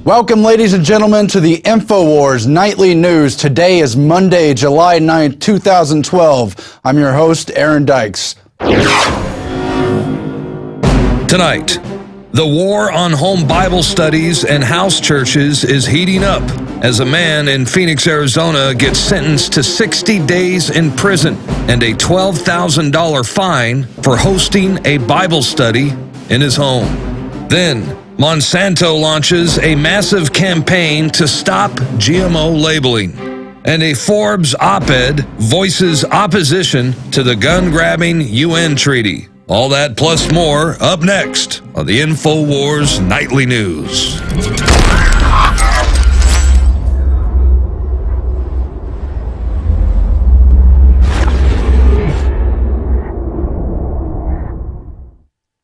Welcome, ladies and gentlemen, to the Infowars Nightly News. Today is Monday, July 9th, 2012. I'm your host, Aaron Dykes. Tonight, the war on home Bible studies and house churches is heating up as a man in Phoenix, Arizona gets sentenced to 60 days in prison and a $12,000 fine for hosting a Bible study in his home. Then, Monsanto launches a massive campaign to stop GMO labeling. And a Forbes op-ed voices opposition to the gun-grabbing UN treaty. All that plus more up next on the Infowars Nightly News.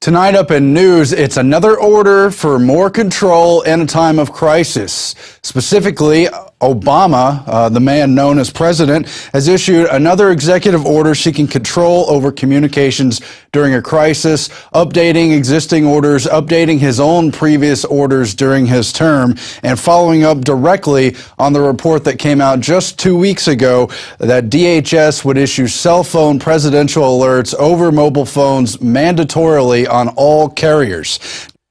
Tonight up in news, it's another order for more control in a time of crisis. Specifically, Obama, the man known as president, has issued another executive order seeking control over communications during a crisis, updating existing orders, updating his own previous orders during his term, and following up directly on the report that came out just 2 weeks ago that DHS would issue cell phone presidential alerts over mobile phones mandatorily on all carriers.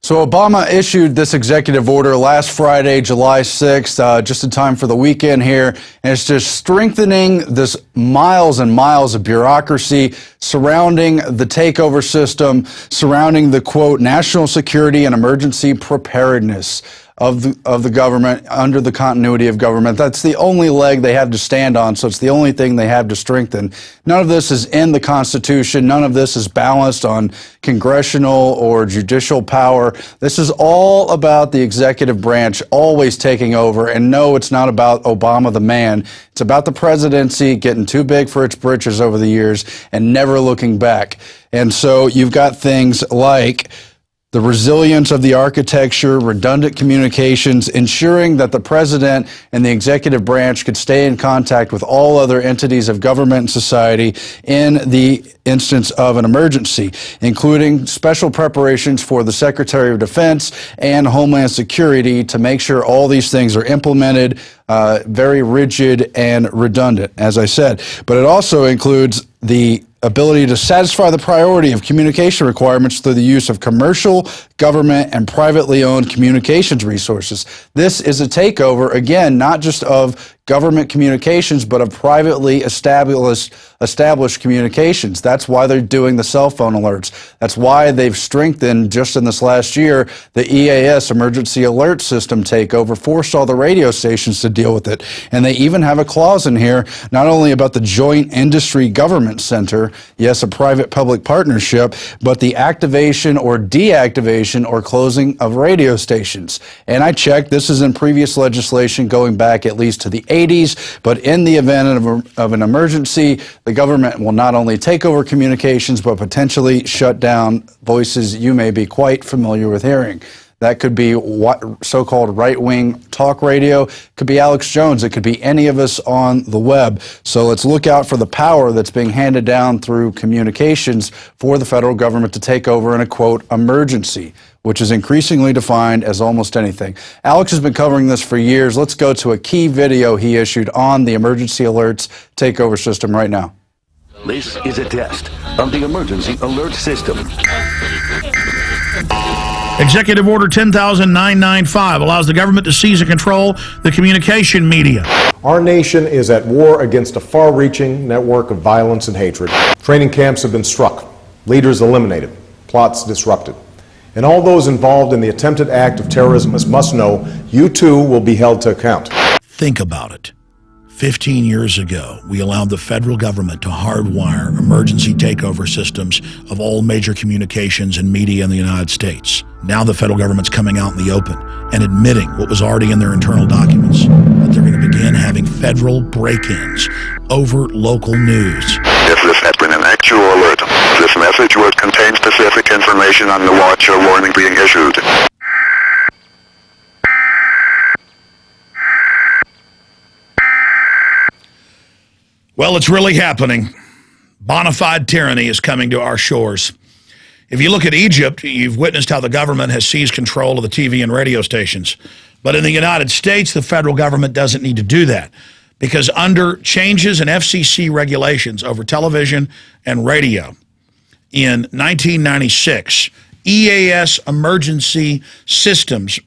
So Obama issued this executive order last Friday, July 6th, just in time for the weekend here, and it's just strengthening this miles and miles of bureaucracy surrounding the takeover system, surrounding the, quote, national security and emergency preparedness of the government, under the continuity of government. That's the only leg they have to stand on, so it's the only thing they have to strengthen. None of this is in the Constitution. None of this is balanced on congressional or judicial power. This is all about the executive branch always taking over. And no, it's not about Obama the man. It's about the presidency getting too big for its britches over the years and never looking back. And so you've got things like the resilience of the architecture, redundant communications, ensuring that the president and the executive branch could stay in contact with all other entities of government and society in the instance of an emergency, including special preparations for the Secretary of Defense and Homeland Security to make sure all these things are implemented, very rigid and redundant, as I said. But it also includes the ability to satisfy the priority of communication requirements through the use of commercial, government, and privately owned communications resources. This is a takeover, again, not just of government communications, but of privately established communications. That's why they're doing the cell phone alerts. That's why they've strengthened, just in this last year, the EAS, Emergency Alert System takeover, forced all the radio stations to deal with it. And they even have a clause in here, not only about the Joint Industry Government Center, yes, a private-public partnership, but the activation or deactivation or closing of radio stations. And I checked, this is in previous legislation going back at least to the 80s, but in the event of an emergency, the government will not only take over communications, but potentially shut down voices you may be quite familiar with hearing. That could be so-called right-wing talk radio. It could be Alex Jones. It could be any of us on the web. So let's look out for the power that's being handed down through communications for the federal government to take over in a, quote, emergency, which is increasingly defined as almost anything. Alex has been covering this for years. Let's go to a key video he issued on the emergency alerts takeover system right now. This is a test of the emergency alert system. Executive Order 10,995 allows the government to seize and control the communication media. Our nation is at war against a far-reaching network of violence and hatred. Training camps have been struck, leaders eliminated, plots disrupted. And all those involved in the attempted act of terrorism must know you too will be held to account. Think about it. 15 years ago, we allowed the federal government to hardwire emergency takeover systems of all major communications and media in the United States. Now the federal government's coming out in the open and admitting what was already in their internal documents, that they're going to begin having federal break-ins over local news. If this has been an actual alert, this message would contain specific information on the watch or warning being issued. Well, it's really happening. Bona fide tyranny is coming to our shores. If you look at Egypt, you've witnessed how the government has seized control of the TV and radio stations. But in the United States, the federal government doesn't need to do that, because under changes in FCC regulations over television and radio in 1996, EAS emergency systems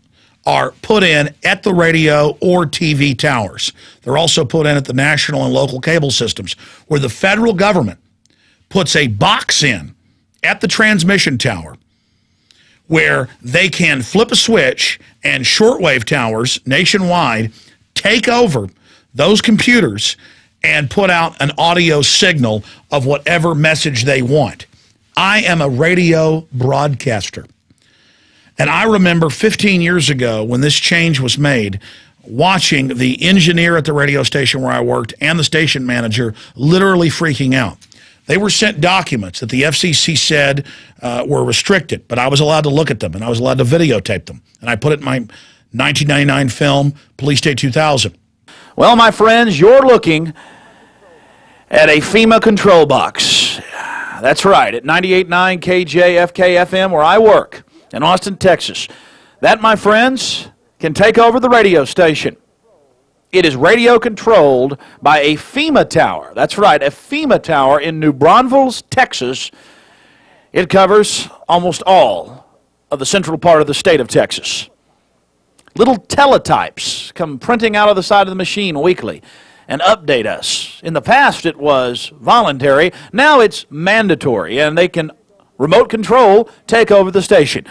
are put in at the radio or TV towers. They're also put in at the national and local cable systems, where the federal government puts a box in at the transmission tower where they can flip a switch and shortwave towers nationwide take over those computers and put out an audio signal of whatever message they want. I am a radio broadcaster. And I remember 15 years ago when this change was made, watching the engineer at the radio station where I worked and the station manager literally freaking out. They were sent documents that the FCC said were restricted, but I was allowed to look at them, and I was allowed to videotape them. And I put it in my 1999 film, Police Day 2000. Well, my friends, you're looking at a FEMA control box. That's right, at 98.9 KJFK-FM, where I work in Austin, Texas. That, my friends, can take over the radio station. It is radio controlled by a FEMA tower. That's right, a FEMA tower in New Braunfels, Texas. It covers almost all of the central part of the state of Texas. Little teletypes come printing out of the side of the machine weekly and update us. In the past, it was voluntary. Now it's mandatory, and they can remote control take over the station.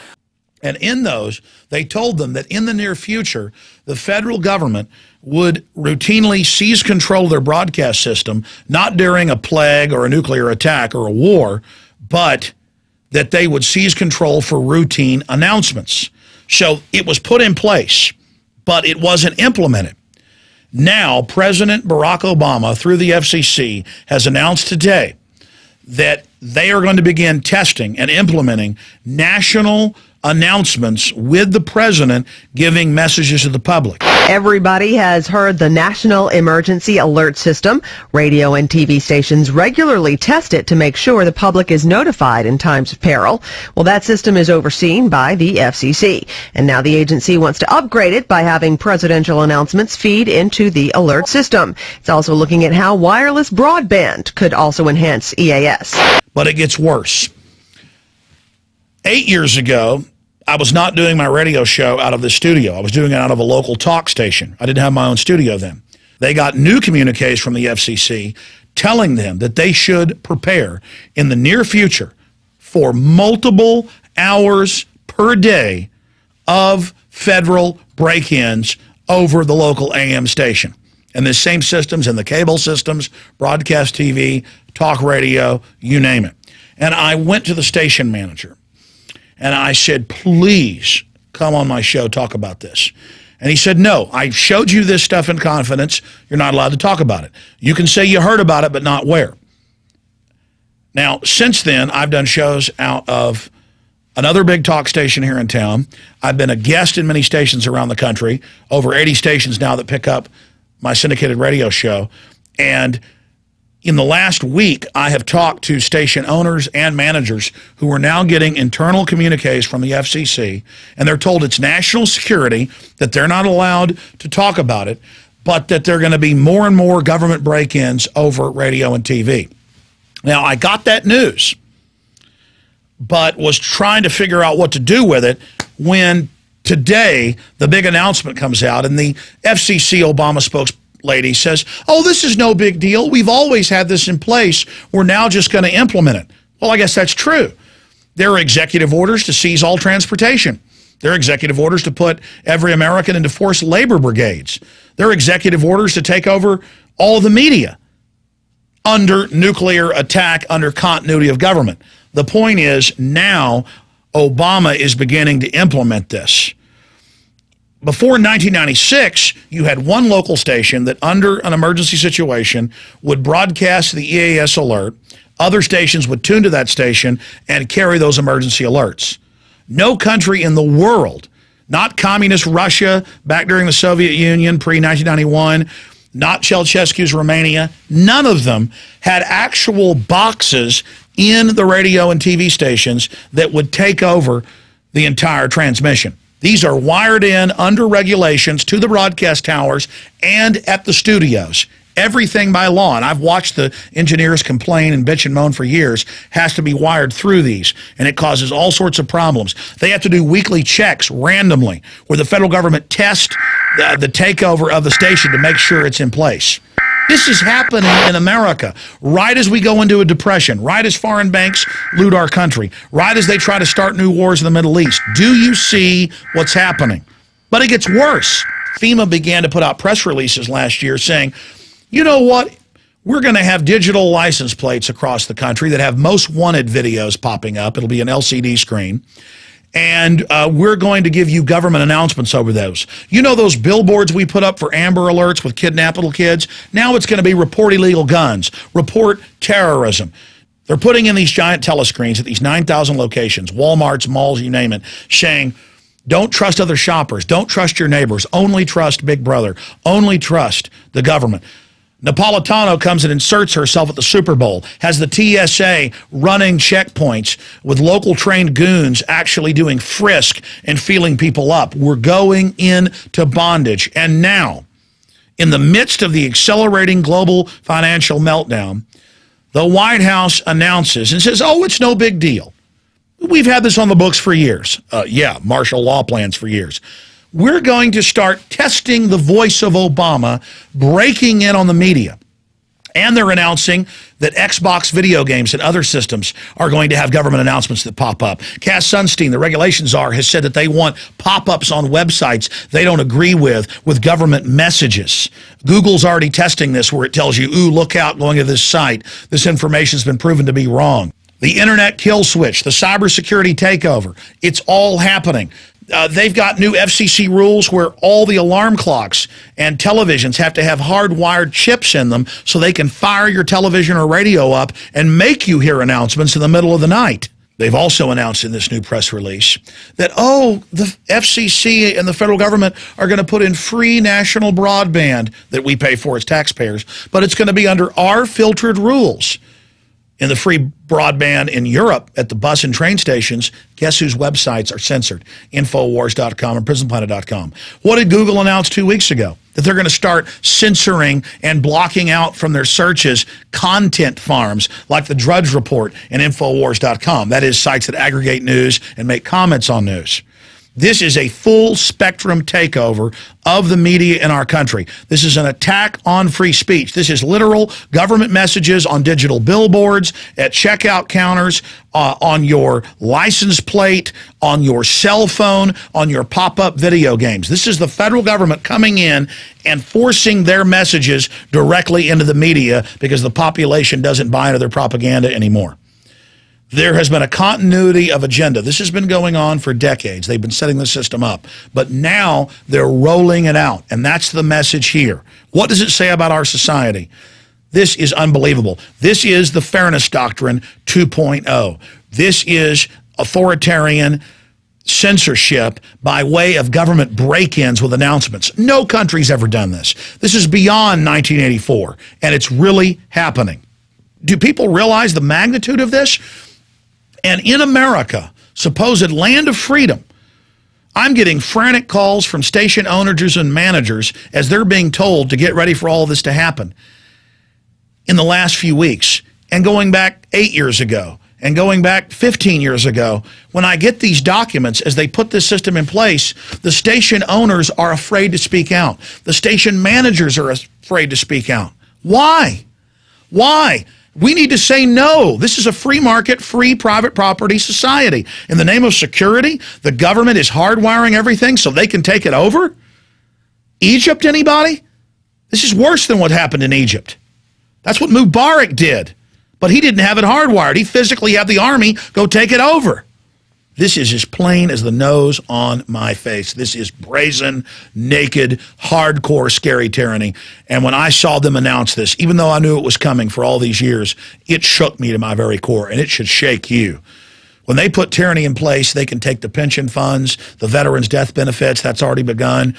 And in those, they told them that in the near future, the federal government would routinely seize control of their broadcast system, not during a plague or a nuclear attack or a war, but that they would seize control for routine announcements. So it was put in place, but it wasn't implemented. Now, President Barack Obama, through the FCC, has announced today that they are going to begin testing and implementing national announcements with the president giving messages to the public. Everybody has heard the National Emergency Alert System. Radio and TV stations regularly test it to make sure the public is notified in times of peril. Well, that system is overseen by the FCC, and now the agency wants to upgrade it by having presidential announcements feed into the alert system. It's also looking at how wireless broadband could also enhance EAS. But it gets worse. 8 years ago, I was not doing my radio show out of the studio. I was doing it out of a local talk station. I didn't have my own studio then. They got new communiques from the FCC telling them that they should prepare in the near future for multiple hours per day of federal break-ins over the local AM station. And the same systems in the cable systems, broadcast TV, talk radio, you name it. And I went to the station manager and I said, please come on my show, talk about this. And he said, no, I showed you this stuff in confidence. You're not allowed to talk about it. You can say you heard about it, but not where. Now, since then, I've done shows out of another big talk station here in town. I've been a guest in many stations around the country, over 80 stations now that pick up my syndicated radio show. And in the last week, I have talked to station owners and managers who are now getting internal communiques from the FCC, and they're told it's national security, that they're not allowed to talk about it, but that there are going to be more and more government break-ins over radio and TV. Now, I got that news, but was trying to figure out what to do with it when today the big announcement comes out, and the FCC Obama spokesperson says, oh, this is no big deal. We've always had this in place. We're now just going to implement it. Well, I guess that's true. There are executive orders to seize all transportation. There are executive orders to put every American into forced labor brigades. There are executive orders to take over all of the media under nuclear attack, under continuity of government. The point is now Obama is beginning to implement this. Before 1996, you had one local station that under an emergency situation would broadcast the EAS alert. Other stations would tune to that station and carry those emergency alerts. No country in the world, not communist Russia back during the Soviet Union pre-1991, not Ceausescu's Romania, none of them had actual boxes in the radio and TV stations that would take over the entire transmission. These are wired in under regulations to the broadcast towers and at the studios. Everything by law, and I've watched the engineers complain and bitch and moan for years, has to be wired through these, and it causes all sorts of problems. They have to do weekly checks randomly where the federal government tests the takeover of the station to make sure it's in place. This is happening in America right as we go into a depression, right as foreign banks loot our country, right as they try to start new wars in the Middle East. Do you see what's happening? But it gets worse. FEMA began to put out press releases last year saying, you know what? We're going to have digital license plates across the country that have most wanted videos popping up. It'll be an LCD screen. And we're going to give you government announcements over those. You know those billboards we put up for Amber Alerts with kidnapped little kids? Now it's going to be report illegal guns, report terrorism. They're putting in these giant telescreens at these 9,000 locations, Walmarts, malls, you name it, saying, don't trust other shoppers. Don't trust your neighbors. Only trust Big Brother. Only trust the government. Napolitano comes and inserts herself at the Super Bowl, has the TSA running checkpoints with local trained goons actually doing frisk and feeling people up. We're going into bondage. And now, in the midst of the accelerating global financial meltdown, the White House announces and says, oh, it's no big deal. We've had this on the books for years. Yeah, martial law plans for years. We're going to start testing the voice of Obama, breaking in on the media. And they're announcing that Xbox video games and other systems are going to have government announcements that pop up. Cass Sunstein, the regulations czar, has said that they want pop-ups on websites they don't agree with government messages. Google's already testing this where it tells you, ooh, look out going to this site. This information's been proven to be wrong. The internet kill switch, the cybersecurity takeover, it's all happening. They've got new FCC rules where all the alarm clocks and televisions have to have hardwired chips in them so they can fire your television or radio up and make you hear announcements in the middle of the night. They've also announced in this new press release that, oh, the FCC and the federal government are going to put in free national broadband that we pay for as taxpayers, but it's going to be under our filtered rules. In the free broadband in Europe at the bus and train stations, guess whose websites are censored? Infowars.com and PrisonPlanet.com. What did Google announce 2 weeks ago? That they're going to start censoring and blocking out from their searches content farms like the Drudge Report and Infowars.com. That is, sites that aggregate news and make comments on news. This is a full spectrum takeover of the media in our country. This is an attack on free speech. This is literal government messages on digital billboards, at checkout counters, on your license plate, on your cell phone, on your pop-up video games. This is the federal government coming in and forcing their messages directly into the media because the population doesn't buy into their propaganda anymore. There has been a continuity of agenda. This has been going on for decades. They've been setting the system up. But now they're rolling it out, and that's the message here. What does it say about our society? This is unbelievable. This is the Fairness Doctrine 2.0. This is authoritarian censorship by way of government break-ins with announcements. No country's ever done this. This is beyond 1984, and it's really happening. Do people realize the magnitude of this? And in America, supposed land of freedom, I'm getting frantic calls from station owners and managers as they're being told to get ready for all this to happen in the last few weeks, and going back 8 years ago and going back 15 years ago. When I get these documents as they put this system in place, the station owners are afraid to speak out. The station managers are afraid to speak out. Why? Why? We need to say no. This is a free market, free private property society. In the name of security, the government is hardwiring everything so they can take it over? Egypt, anybody? This is worse than what happened in Egypt. That's what Mubarak did. But he didn't have it hardwired. He physically had the army go take it over. This is as plain as the nose on my face. This is brazen, naked, hardcore, scary tyranny. And when I saw them announce this, even though I knew it was coming for all these years, it shook me to my very core, and it should shake you. When they put tyranny in place, they can take the pension funds, the veterans' death benefits, that's already begun.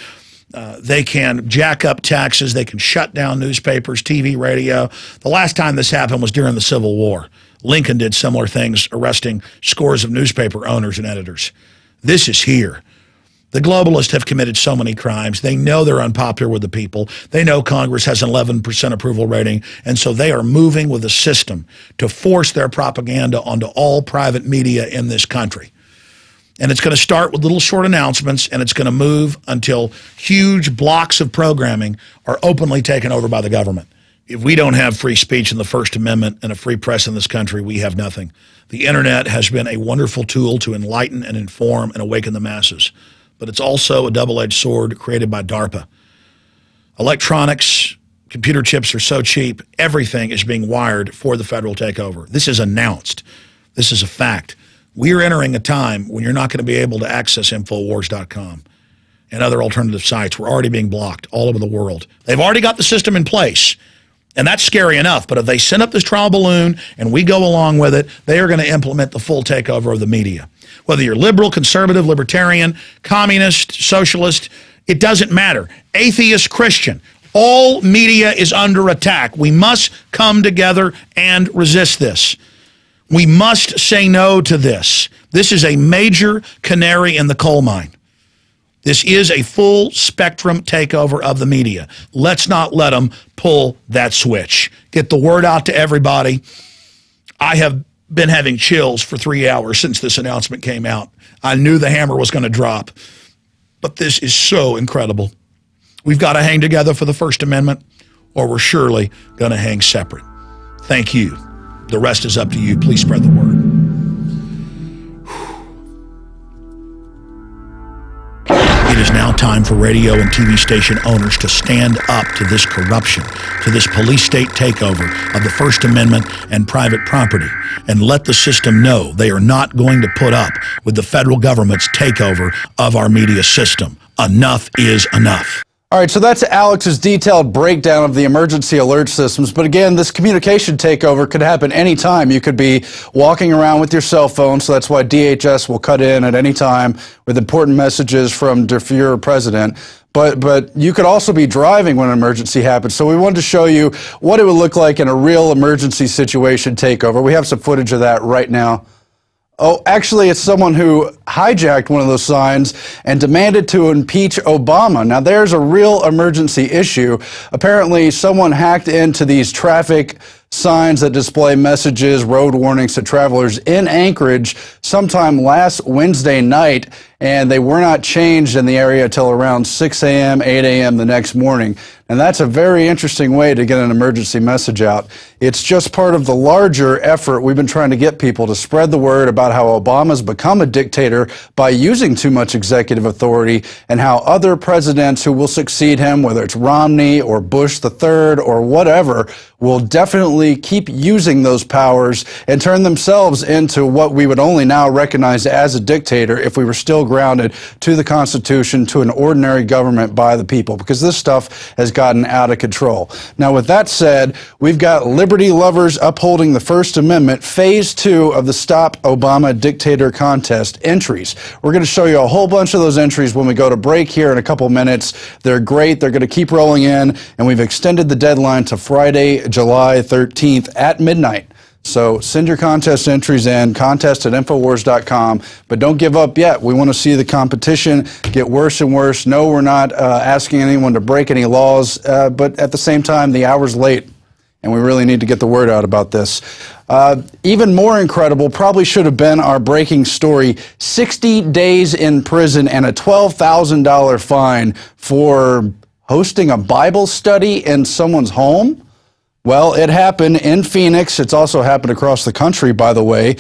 They can jack up taxes. They can shut down newspapers, TV, radio. The last time this happened was during the Civil War. Lincoln did similar things, arresting scores of newspaper owners and editors. This is here. The globalists have committed so many crimes. They know they're unpopular with the people. They know Congress has an 11% approval rating, and so they are moving with a system to force their propaganda onto all private media in this country. And it's going to start with little short announcements, and it's going to move until huge blocks of programming are openly taken over by the government. If we don't have free speech and the First Amendment and a free press in this country, we have nothing. The internet has been a wonderful tool to enlighten and inform and awaken the masses. But it's also a double-edged sword created by DARPA. Electronics, computer chips are so cheap, everything is being wired for the federal takeover. This is announced. This is a fact. We are entering a time when you're not going to be able to access Infowars.com and other alternative sites. We're already being blocked all over the world. They've already got the system in place, and that's scary enough. But if they send up this trial balloon and we go along with it, they are going to implement the full takeover of the media. Whether you're liberal, conservative, libertarian, communist, socialist, it doesn't matter. Atheist, Christian, all media is under attack. We must come together and resist this. We must say no to this. This is a major canary in the coal mine. This is a full spectrum takeover of the media. Let's not let them pull that switch. Get the word out to everybody. I have been having chills for 3 hours since this announcement came out. I knew the hammer was going to drop, but this is so incredible. We've got to hang together for the First Amendment, or we're surely going to hang separate. Thank you. The rest is up to you. Please spread the word. It is now time for radio and TV station owners to stand up to this corruption, to this police state takeover of the First Amendment and private property, and let the system know they are not going to put up with the federal government's takeover of our media system. Enough is enough. All right, so that's Alex's detailed breakdown of the emergency alert systems. But again, this communication takeover could happen anytime. You could be walking around with your cell phone, so that's why DHS will cut in at any time with important messages from your president. But you could also be driving when an emergency happens. So we wanted to show you what it would look like in a real emergency situation takeover. We have some footage of that right now. Oh, actually, it's someone who hijacked one of those signs and demanded to impeach Obama. Now, there's a real emergency issue. Apparently, someone hacked into these traffic signs that display messages, road warnings to travelers in Anchorage sometime last Wednesday night, and they were not changed in the area until around 6 a.m., 8 a.m. the next morning. And that's a very interesting way to get an emergency message out. It's just part of the larger effort. We've been trying to get people to spread the word about how Obama's become a dictator by using too much executive authority, and how other presidents who will succeed him, whether it's Romney or Bush III or whatever, will definitely keep using those powers and turn themselves into what we would only now recognize as a dictator if we were still grounded to the Constitution, to an ordinary government by the people, because this stuff has gotten out of control. Now, with that said, we've got liberty lovers upholding the First Amendment, phase 2 of the Stop Obama Dictator contest entries. We're going to show you a whole bunch of those entries when we go to break here in a couple minutes. They're great. They're going to keep rolling in, and we've extended the deadline to Friday, July 13th at midnight. So send your contest entries in, contest@Infowars.com, but don't give up yet. We want to see the competition get worse and worse. No, we're not asking anyone to break any laws, but at the same time, the hour's late, and we really need to get the word out about this. Even more incredible probably should have been our breaking story: 60 days in prison and a $12,000 fine for hosting a Bible study in someone's home. Well, it happened in Phoenix. It's also happened across the country, by the way.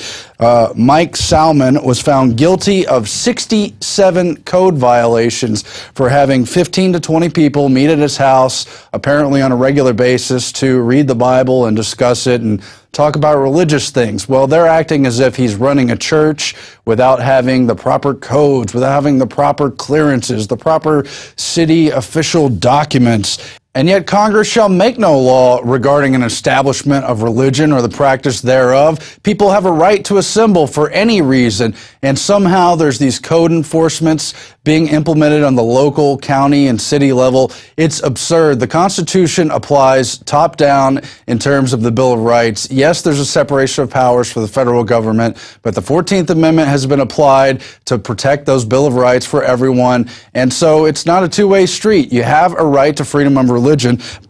Mike Salmon was found guilty of 67 code violations for having 15 to 20 people meet at his house, apparently on a regular basis, to read the Bible and discuss it and talk about religious things. Well, they're acting as if he's running a church without having the proper codes, without having the proper clearances, the proper city official documents. And yet Congress shall make no law regarding an establishment of religion or the practice thereof. People have a right to assemble for any reason, and somehow there's these code enforcements being implemented on the local, county, and city level. It's absurd. The Constitution applies top down in terms of the Bill of Rights. Yes, there's a separation of powers for the federal government, but the 14th Amendment has been applied to protect those Bill of Rights for everyone, and so it's not a two-way street. You have a right to freedom of religion,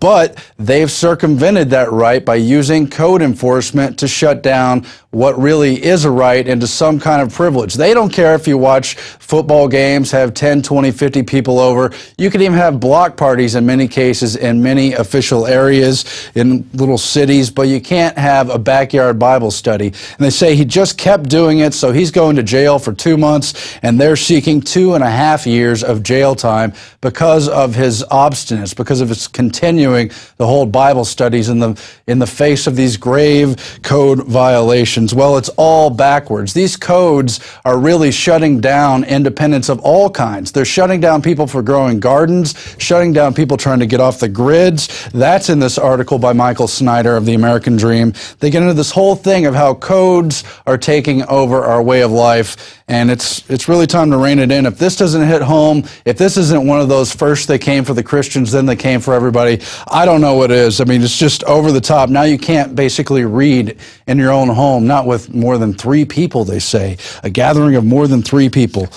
but they've circumvented that right by using code enforcement to shut down what really is a right into some kind of privilege. They don't care if you watch football games, have 10, 20, 50 people over. You can even have block parties in many cases in many official areas in little cities, but you can't have a backyard Bible study. And they say he just kept doing it, so he's going to jail for 2 months, and they're seeking 2.5 years of jail time because of his obstinance, because of his continuing to hold Bible studies in the face of these grave code violations. Well, it's all backwards. These codes are really shutting down independence of all kinds. They're shutting down people for growing gardens, shutting down people trying to get off the grids. That's in this article by Michael Snyder of The American Dream. They get into this whole thing of how codes are taking over our way of life, and it's really time to rein it in. If this doesn't hit home, if this isn't one of those first they came for the Christians, then they came for everybody, I don't know what is. I mean, it's just over the top. Now you can't basically read in your own home, not with more than 3 people, they say. A gathering of more than 3 people.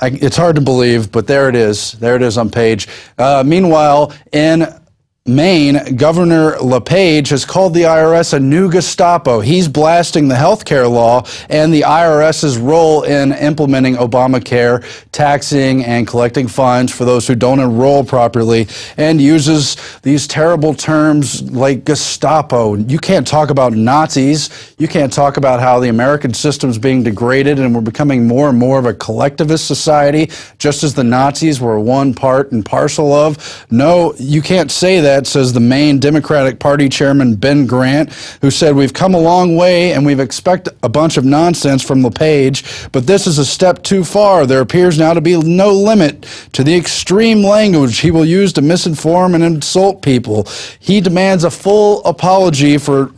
It's hard to believe, but there it is. There it is on page. Meanwhile, in Maine, Governor LePage has called the IRS a new Gestapo. He's blasting the health care law and the IRS's role in implementing Obamacare, taxing and collecting fines for those who don't enroll properly, and uses these terrible terms like Gestapo. You can't talk about Nazis. You can't talk about how the American system is being degraded and we're becoming more and more of a collectivist society, just as the Nazis were one part and parcel of. No, you can't say that, says the Maine Democratic Party Chairman Ben Grant, who said, "We've come a long way and we've expect a bunch of nonsense from LePage, but this is a step too far. There appears now to be no limit to the extreme language he will use to misinform and insult people. He demands a full apology for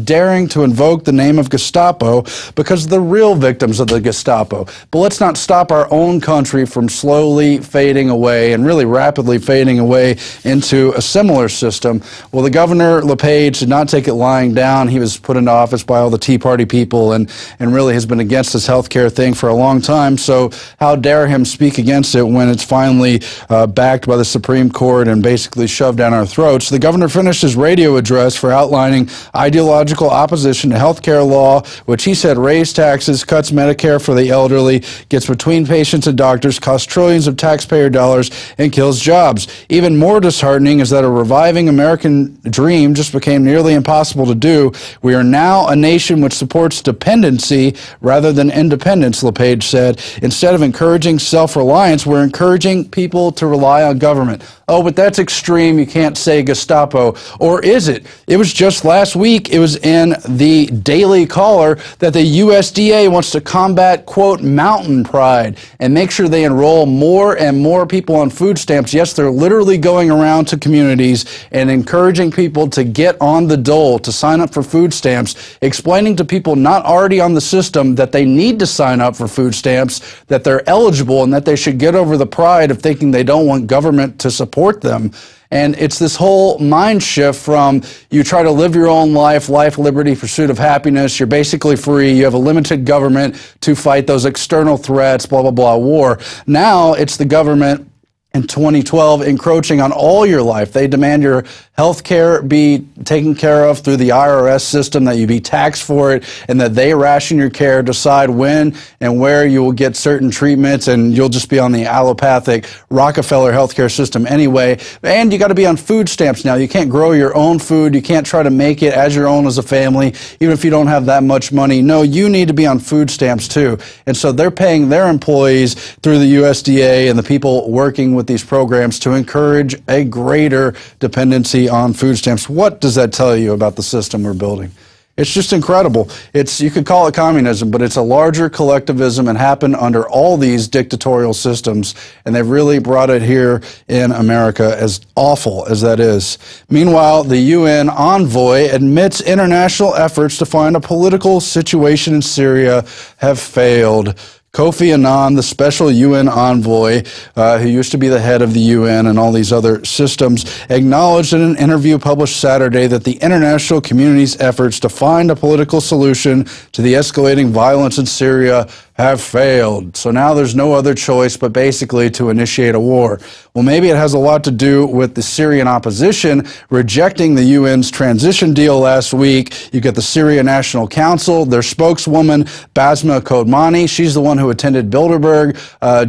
daring to invoke the name of Gestapo because the real victims of the Gestapo. But let's not stop our own country from slowly fading away and really rapidly fading away into a similar system." Well, the Governor LePage did not take it lying down. He was put into office by all the Tea Party people and really has been against this health care thing for a long time. So how dare him speak against it when it's finally backed by the Supreme Court and basically shoved down our throats. The governor finished his radio address for outlining ideological opposition to health care law, which he said raised taxes, cuts Medicare for the elderly, gets between patients and doctors, costs trillions of taxpayer dollars, and kills jobs. Even more disheartening is that a reviving American dream just became nearly impossible to do. We are now a nation which supports dependency rather than independence, LePage said. Instead of encouraging self-reliance, we're encouraging people to rely on government. Oh, but that's extreme. You can't say Gestapo. Or is it? It was just last week, it was in the Daily Caller that the USDA wants to combat, quote, mountain pride and make sure they enroll more and more people on food stamps. Yes, they're literally going around to communities and encouraging people to get on the dole, to sign up for food stamps, explaining to people not already on the system that they need to sign up for food stamps, that they're eligible, and that they should get over the pride of thinking they don't want government to support them. And it's this whole mind shift from you try to live your own life, liberty, pursuit of happiness, you're basically free, you have a limited government to fight those external threats, blah, blah, blah, war. Now it's the government in 2012 encroaching on all your life. They demand your health care be taken care of through the IRS system, that you be taxed for it, and that they ration your care, decide when and where you will get certain treatments, and you'll just be on the allopathic Rockefeller healthcare system anyway. And you got to be on food stamps now. You can't grow your own food. You can't try to make it as your own as a family, even if you don't have that much money. No, you need to be on food stamps too. And so they're paying their employees through the USDA and the people working with these programs to encourage a greater dependency on food stamps. What does that tell you about the system we're building? It's just incredible. You could call it communism, but it's a larger collectivism and happened under all these dictatorial systems, and they've really brought it here in America, as awful as that is. Meanwhile, the UN envoy admits international efforts to find a political situation in Syria have failed. Kofi Annan, the special UN envoy, who used to be the head of the UN and all these other systems, acknowledged in an interview published Saturday that the international community's efforts to find a political solution to the escalating violence in Syria have failed. So now there's no other choice but basically to initiate a war. Well, maybe it has a lot to do with the Syrian opposition rejecting the UN's transition deal last week. You get the Syria National Council, their spokeswoman, Basma Kodmani. She's the one who attended Bilderberg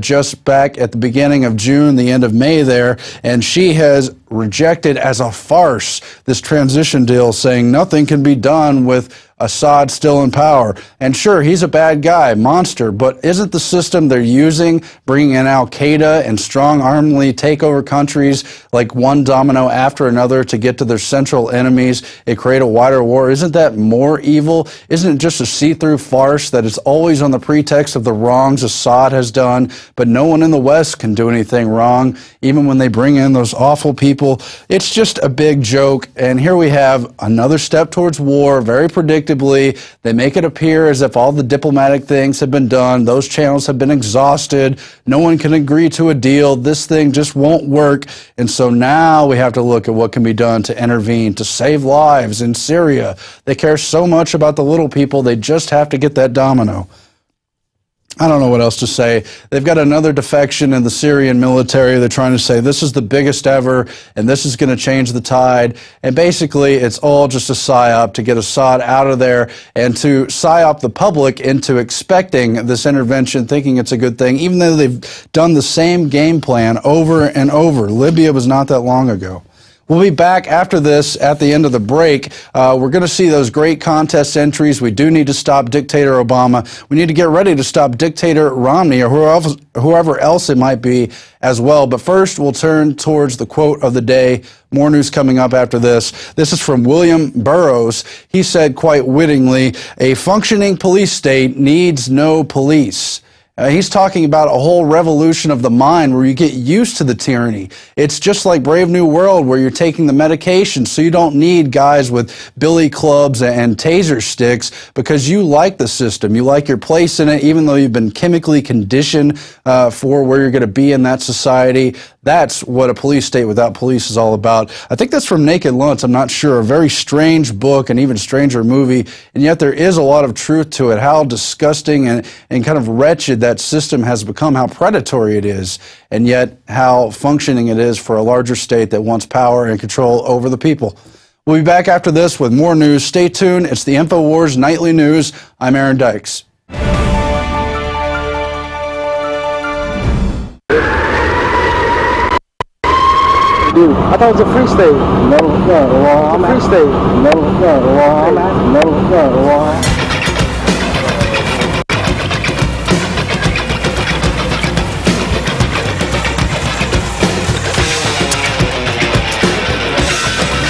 just back at the beginning of June, the end of May there, and she has rejected as a farce this transition deal, saying nothing can be done with Assad still in power. And sure, he's a bad guy, monster, but isn't the system they're using, bringing in Al-Qaeda and strong-armedly take over countries like one domino after another to get to their central enemies and create a wider war? Isn't that more evil? Isn't it just a see-through farce that it's always on the pretext of the wrongs Assad has done, but no one in the West can do anything wrong, even when they bring in those awful people? It's just a big joke, and here we have another step towards war, very predictably. They make it appear as if all the diplomatic things have been done. Those channels have been exhausted. No one can agree to a deal. This thing just won't work. And so now we have to look at what can be done to intervene, to save lives in Syria. They care so much about the little people, they just have to get that domino. I don't know what else to say. They've got another defection in the Syrian military. They're trying to say this is the biggest ever and this is going to change the tide. And basically, it's all just a psyop to get Assad out of there and to psyop the public into expecting this intervention, thinking it's a good thing, even though they've done the same game plan over and over. Libya was not that long ago. We'll be back after this at the end of the break. We're going to see those great contest entries. We do need to stop dictator Obama. We need to get ready to stop dictator Romney or whoever else it might be as well. But first, we'll turn towards the quote of the day. More news coming up after this. This is from William Burroughs. He said quite wittingly, "A functioning police state needs no police." He's talking about a whole revolution of the mind where you get used to the tyranny. It's just like Brave New World where you're taking the medication so you don't need guys with billy clubs and taser sticks because you like the system. You like your place in it even though you've been chemically conditioned for where you're going to be in that society. That's what a police state without police is all about. I think that's from Naked Lunch. I'm not sure. A very strange book and even stranger movie, and yet there is a lot of truth to it. How disgusting and kind of wretched that system has become, how predatory it is, and yet how functioning it is for a larger state that wants power and control over the people. We'll be back after this with more news. Stay tuned. It's the Infowars Nightly News. I'm Aaron Dykes. Dude, I thought it was a free state. No, I'm a free state.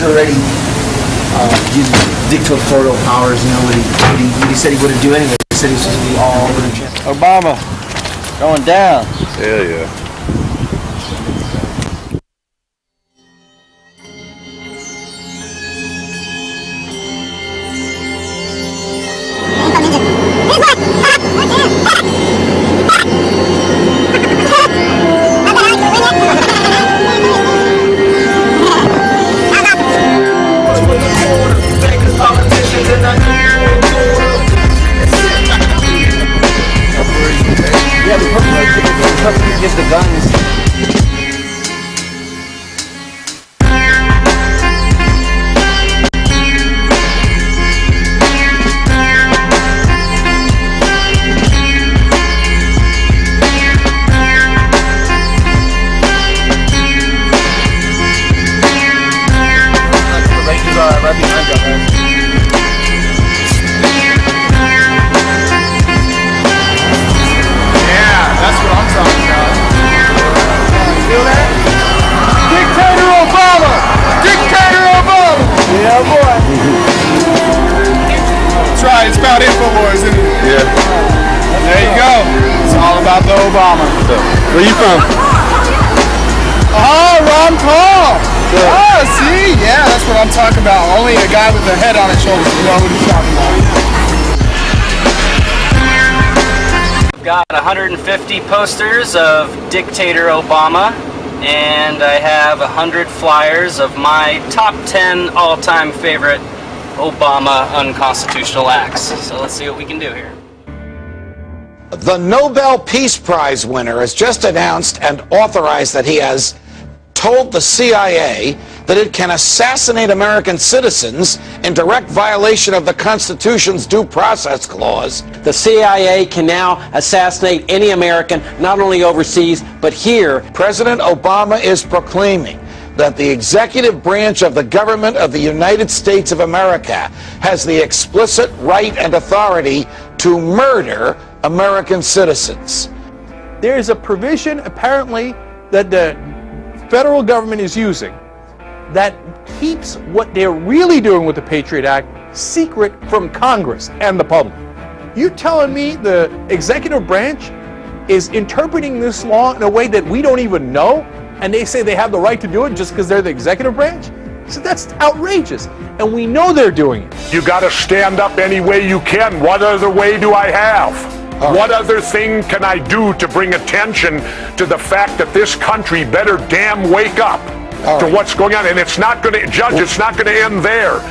Already using dictatorial powers, you know, what he said he wouldn't do anything. He said he was supposed to be all over the chance. Obama, going down. Hell yeah. Yeah, the person gives the guns. Right behind you, man. Yeah, that's what I'm talking about. Cowboys, isn't it? Yeah. There you go. It's all about the Obama. Where you from? Oh, Ron Paul. Oh, see? Yeah, that's what I'm talking about. Only a guy with a head on his shoulders can know what he's talking about. I've got 150 posters of Dictator Obama, and I have 100 flyers of my top 10 all-time favorite Obama unconstitutional acts. So let's see what we can do here. The Nobel Peace Prize winner has just announced and authorized that he has told the CIA that it can assassinate American citizens in direct violation of the Constitution's Due Process Clause. The CIA can now assassinate any American, not only overseas, but here. President Obama is proclaiming that the executive branch of the government of the United States of America has the explicit right and authority to murder American citizens. There is a provision, apparently, that the federal government is using that keeps what they're really doing with the Patriot Act secret from Congress and the public. You're telling me the executive branch is interpreting this law in a way that we don't even know, and they say they have the right to do it just because they're the executive branch? So that's outrageous, and we know they're doing it. You got to stand up any way you can. What other way do I have? What other thing can I do to bring attention to the fact that this country better damn wake up to what's going on? And it's not going to, Judge, it's not going to end there.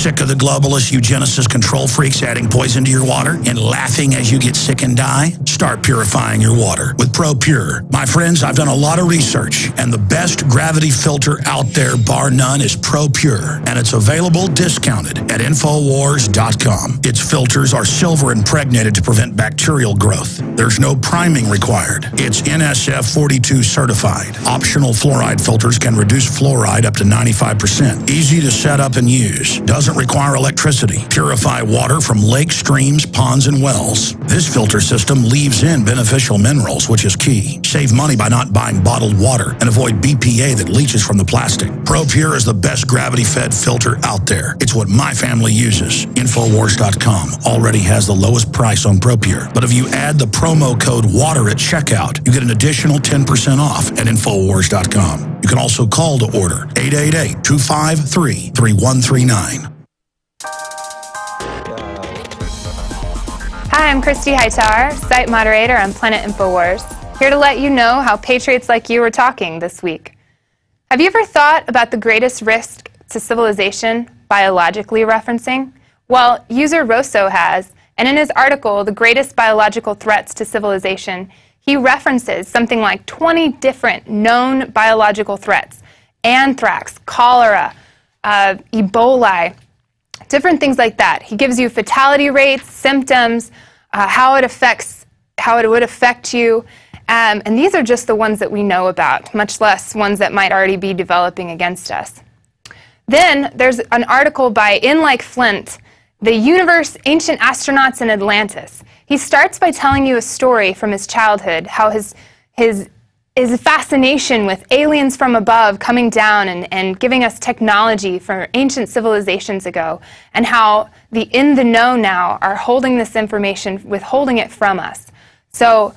Sick of the globalist eugenicist control freaks adding poison to your water and laughing as you get sick and die? Start purifying your water with ProPure. My friends, I've done a lot of research, and the best gravity filter out there, bar none, is ProPure, and it's available discounted at Infowars.com. Its filters are silver impregnated to prevent bacterial growth. There's no priming required. It's NSF 42 certified. Optional fluoride filters can reduce fluoride up to 95%. Easy to set up and use. Doesn't require electricity. Purify water from lakes, streams, ponds, and wells. This filter system leaves in beneficial minerals, which is key. Save money by not buying bottled water and avoid BPA that leaches from the plastic. ProPure is the best gravity-fed filter out there. It's what my family uses. Infowars.com already has the lowest price on ProPure. But if you add the promo code WATER at checkout, you get an additional 10% off at Infowars.com. You can also call to order 888-253-3139. Hi, I'm Christy Hightower, site moderator on Planet Infowars, here to let you know how patriots like you are talking this week. Have you ever thought about the greatest risk to civilization, biologically referencing? Well, user Rosso has, and in his article, The Greatest Biological Threats to Civilization, he references something like 20 different known biological threats: anthrax, cholera, Ebola, different things like that. He gives you fatality rates, symptoms, how it would affect you, and these are just the ones that we know about, much less ones that might already be developing against us. Then there's an article by In Like Flint, The Universe, Ancient Astronauts in Atlantis. He starts by telling you a story from his childhood, how his fascination with aliens from above coming down and giving us technology from ancient civilizations ago, and how the in the know now are holding this information, withholding it from us. So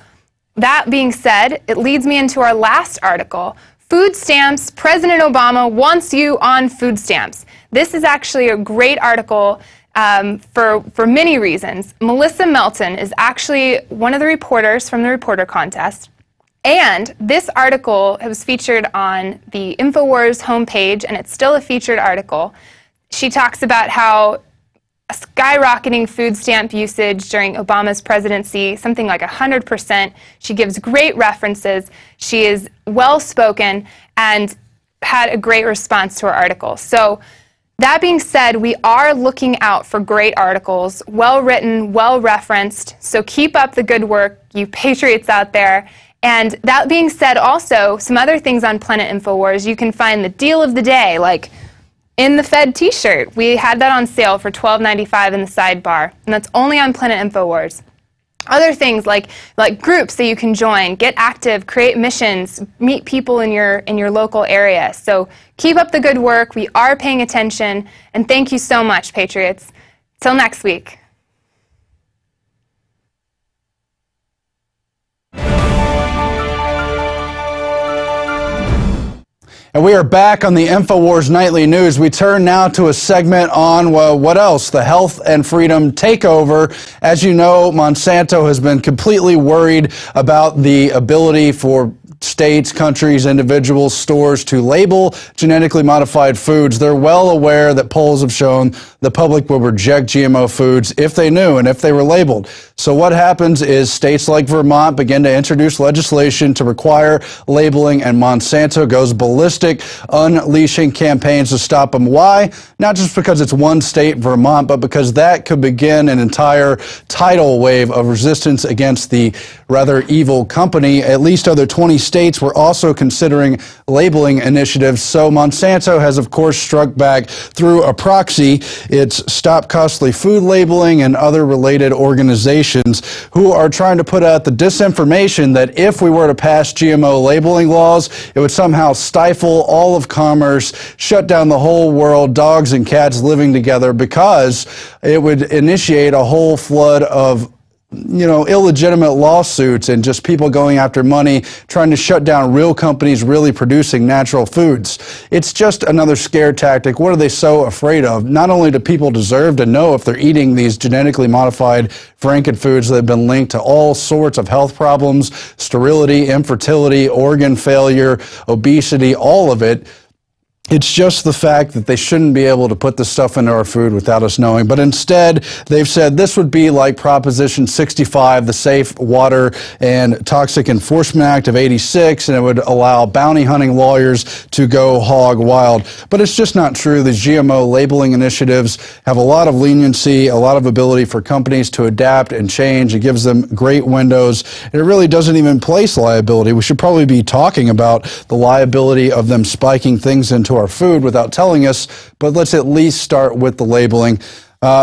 that being said, it leads me into our last article, Food Stamps, President Obama Wants You on Food Stamps. This is actually a great article for many reasons. Melissa Melton is actually one of the reporters from the reporter contest, And this article was featured on the Infowars homepage, and it's still a featured article. She talks about how skyrocketing food stamp usage during Obama's presidency, something like 100%. She gives great references. She is well-spoken and had a great response to her article. So that being said, we are looking out for great articles, well-written, well-referenced. So keep up the good work, you patriots out there. And that being said, also, some other things on Planet Infowars, you can find the deal of the day, like in the Fed t-shirt. We had that on sale for $12.95 in the sidebar, and that's only on Planet Infowars. Other things like groups that you can join, get active, create missions, meet people in your local area. So keep up the good work. We are paying attention, and thank you so much, Patriots. Till next week. And we are back on the Infowars Nightly News. We turn now to a segment on, well, what else? The health and freedom takeover. As you know, Monsanto has been completely worried about the ability for states, countries, individuals, stores to label genetically modified foods. They're well aware that polls have shown the public will reject GMO foods if they knew and if they were labeled. So what happens is states like Vermont begin to introduce legislation to require labeling, and Monsanto goes ballistic, unleashing campaigns to stop them. Why? Not just because it's one state, Vermont, but because that could begin an entire tidal wave of resistance against the rather evil company. At least other 20 states were also considering labeling initiatives. So Monsanto has, of course, struck back through a proxy. It's Stop Costly Food Labeling and other related organizations who are trying to put out the disinformation that if we were to pass GMO labeling laws, it would somehow stifle all of commerce, shut down the whole world, dogs and cats living together, because it would initiate a whole flood of illegitimate lawsuits and just people going after money, trying to shut down real companies really producing natural foods. It's just another scare tactic. What are they so afraid of? Not only do people deserve to know if they're eating these genetically modified frankenfoods that have been linked to all sorts of health problems, sterility, infertility, organ failure, obesity, all of it. It's just the fact that they shouldn't be able to put this stuff into our food without us knowing. But instead, they've said this would be like Proposition 65, the Safe Water and Toxic Enforcement Act of '86, and it would allow bounty hunting lawyers to go hog wild. But it's just not true. These GMO labeling initiatives have a lot of leniency, a lot of ability for companies to adapt and change. It gives them great windows. And it really doesn't even place liability. We should probably be talking about the liability of them spiking things into our food without telling us, but let's at least start with the labeling.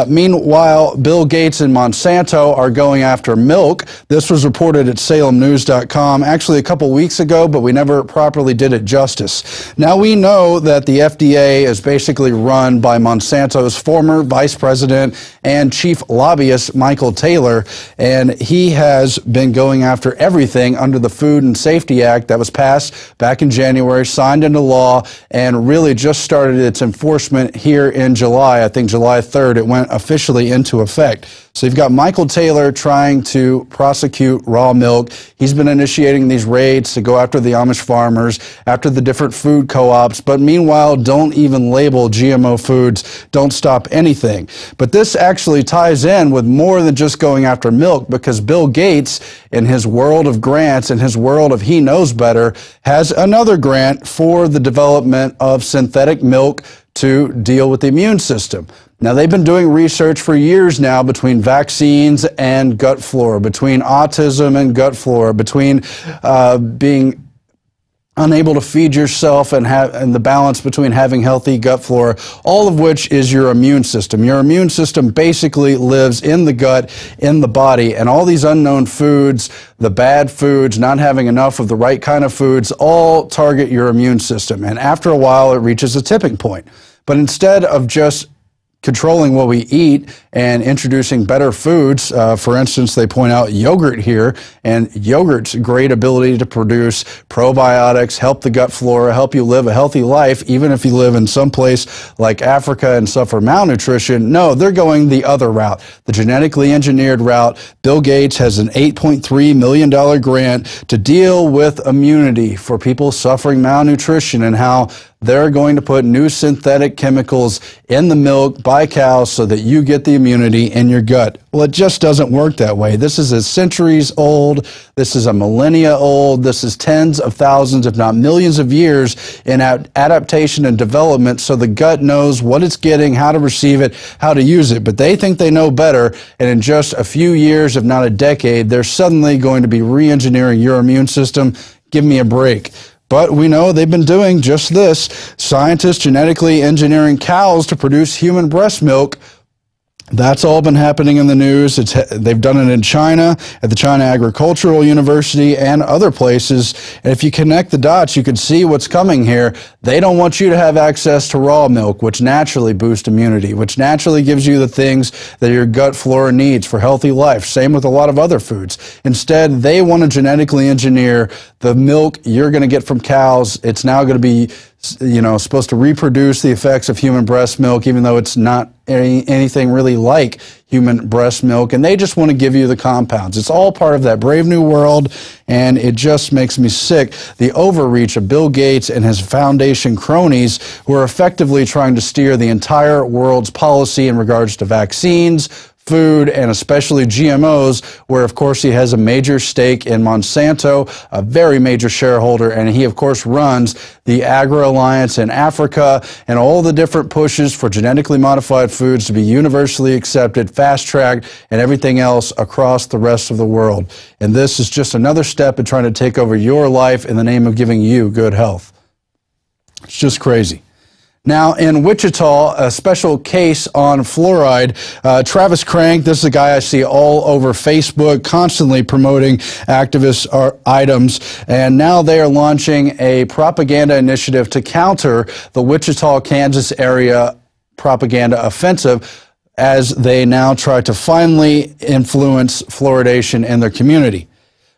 Meanwhile, Bill Gates and Monsanto are going after milk. This was reported at salemnews.com actually a couple weeks ago, but we never properly did it justice. Now we know that the FDA is basically run by Monsanto's former vice president and chief lobbyist, Michael Taylor, and he has been going after everything under the Food and Safety Act that was passed back in January, signed into law, and really just started its enforcement here in July. I think July 3rd. It went officially into effect. So you've got Michael Taylor trying to prosecute raw milk. He's been initiating these raids to go after the Amish farmers, after the different food co-ops, but meanwhile, don't even label GMO foods, don't stop anything. But this actually ties in with more than just going after milk, because Bill Gates, in his world of grants, in his world of he knows better, has another grant for the development of synthetic milk to deal with the immune system. Now, they've been doing research for years now between vaccines and gut flora, between autism and gut flora, between being unable to feed yourself and the balance between having healthy gut flora, all of which is your immune system. Your immune system basically lives in the gut, in the body, and all these unknown foods, the bad foods, not having enough of the right kind of foods, all target your immune system. And after a while, it reaches a tipping point. But instead of just controlling what we eat and introducing better foods. For instance, they point out yogurt here, and yogurt's great ability to produce probiotics, help the gut flora, help you live a healthy life, even if you live in some place like Africa and suffer malnutrition. No, they're going the other route, the genetically engineered route. Bill Gates has an $8.3 million grant to deal with immunity for people suffering malnutrition, and how they're going to put new synthetic chemicals in the milk by cows so that you get the immunity in your gut. Well, it just doesn't work that way. This is a centuries old. This is a millennia old. This is tens of thousands, if not millions of years in adaptation and development, so the gut knows what it's getting, how to receive it, how to use it. But they think they know better, and in just a few years, if not a decade, they're suddenly going to be re-engineering your immune system. Give me a break. But we know they've been doing just this. Scientists genetically engineering cows to produce human breast milk. That's all been happening in the news. They've done it in China, at the China Agricultural University, and other places. And if you connect the dots, you can see what's coming here. They don't want you to have access to raw milk, which naturally boosts immunity, which naturally gives you the things that your gut flora needs for healthy life. Same with a lot of other foods. Instead, they want to genetically engineer the milk you're going to get from cows. It's now going to be, supposed to reproduce the effects of human breast milk, even though it's not anything really like human breast milk. And they just want to give you the compounds. It's all part of that Brave New World, and it just makes me sick. The overreach of Bill Gates and his foundation cronies, who are effectively trying to steer the entire world's policy in regards to vaccines, food, and especially GMOs, where, of course, he has a major stake in Monsanto, a very major shareholder, and he, of course, runs the Agri-Alliance in Africa and all the different pushes for genetically modified foods to be universally accepted, fast-tracked, and everything else across the rest of the world. And this is just another step in trying to take over your life in the name of giving you good health. It's just crazy. Now, in Wichita, a special case on fluoride. Travis Crank, this is a guy I see all over Facebook, constantly promoting activist items, and now they are launching a propaganda initiative to counter the Wichita, Kansas area propaganda offensive, as they now try to finally influence fluoridation in their community.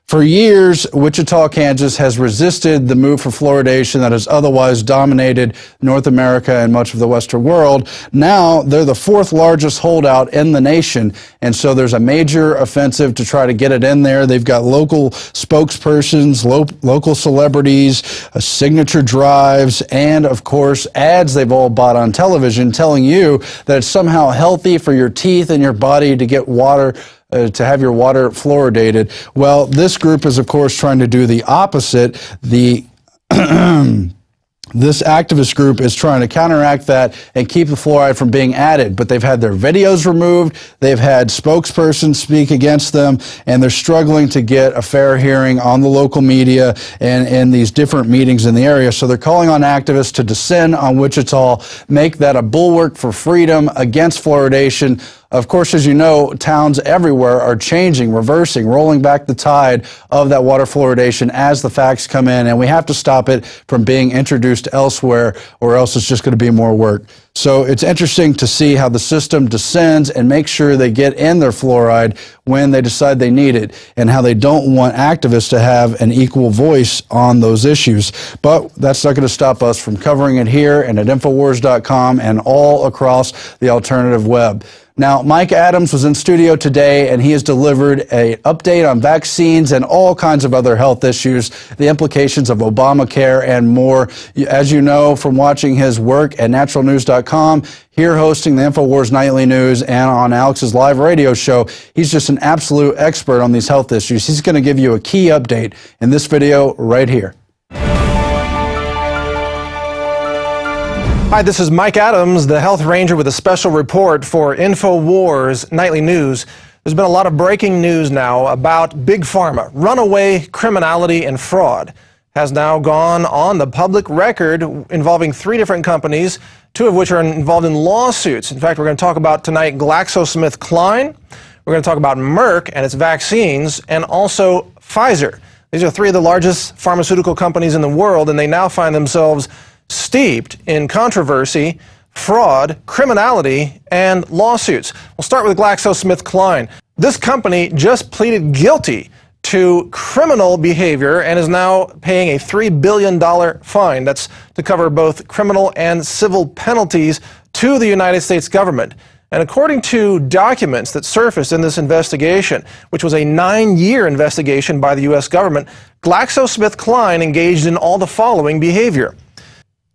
For years, Wichita, Kansas has resisted the move for fluoridation that has otherwise dominated North America and much of the Western world. Now, they're the fourth largest holdout in the nation, and so there's a major offensive to try to get it in there. They've got local spokespersons, local celebrities, signature drives, and, of course, ads they've all bought on television telling you that it's somehow healthy for your teeth and your body to get water, to have your water fluoridated. Well, this group is, of course, trying to do the opposite. This activist group is trying to counteract that and keep the fluoride from being added, but they've had their videos removed, they've had spokespersons speak against them, and they're struggling to get a fair hearing on the local media and in these different meetings in the area. So they're calling on activists to descend on Wichita, make that a bulwark for freedom against fluoridation. Of course, as you know, towns everywhere are changing, reversing, rolling back the tide of that water fluoridation as the facts come in, and we have to stop it from being introduced elsewhere, or else it's just going to be more work. So it's interesting to see how the system descends and makes sure they get in their fluoride when they decide they need it, and how they don't want activists to have an equal voice on those issues. But that's not going to stop us from covering it here and at Infowars.com and all across the alternative web. Now, Mike Adams was in studio today, and he has delivered an update on vaccines and all kinds of other health issues, the implications of Obamacare, and more. As you know from watching his work at naturalnews.com, here hosting the Infowars Nightly News, and on Alex's live radio show, he's just an absolute expert on these health issues. He's going to give you a key update in this video right here. Hi, this is Mike Adams, the Health Ranger, with a special report for Infowars Nightly News. There's been a lot of breaking news now about Big Pharma. Runaway criminality and fraud has now gone on the public record, involving 3 different companies, 2 of which are involved in lawsuits. In fact, we're going to talk about tonight GlaxoSmithKline. We're going to talk about Merck and its vaccines, and also Pfizer. These are 3 of the largest pharmaceutical companies in the world, and they now find themselves steeped in controversy fraud, criminality, and lawsuits. We'll start with GlaxoSmithKline. This company just pleaded guilty to criminal behavior and is now paying a $3 billion fine. That's to cover both criminal and civil penalties to the United States government. And according to documents that surfaced in this investigation, which was a 9-year investigation by the U.S. government, GlaxoSmithKline engaged in all the following behavior.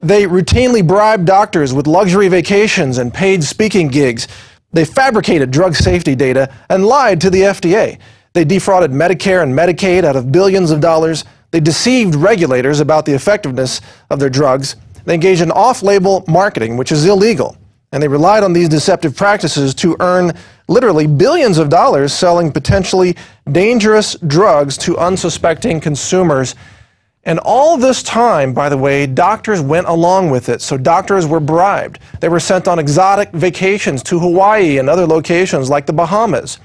They routinely bribed doctors with luxury vacations and paid speaking gigs. They fabricated drug safety data and lied to the FDA. They defrauded Medicare and Medicaid out of billions of dollars. They deceived regulators about the effectiveness of their drugs. They engaged in off-label marketing, which is illegal. And they relied on these deceptive practices to earn literally billions of dollars selling potentially dangerous drugs to unsuspecting consumers. And all this time, by the way, doctors went along with it. So doctors were bribed. They were sent on exotic vacations to Hawaii and other locations like the Bahamas.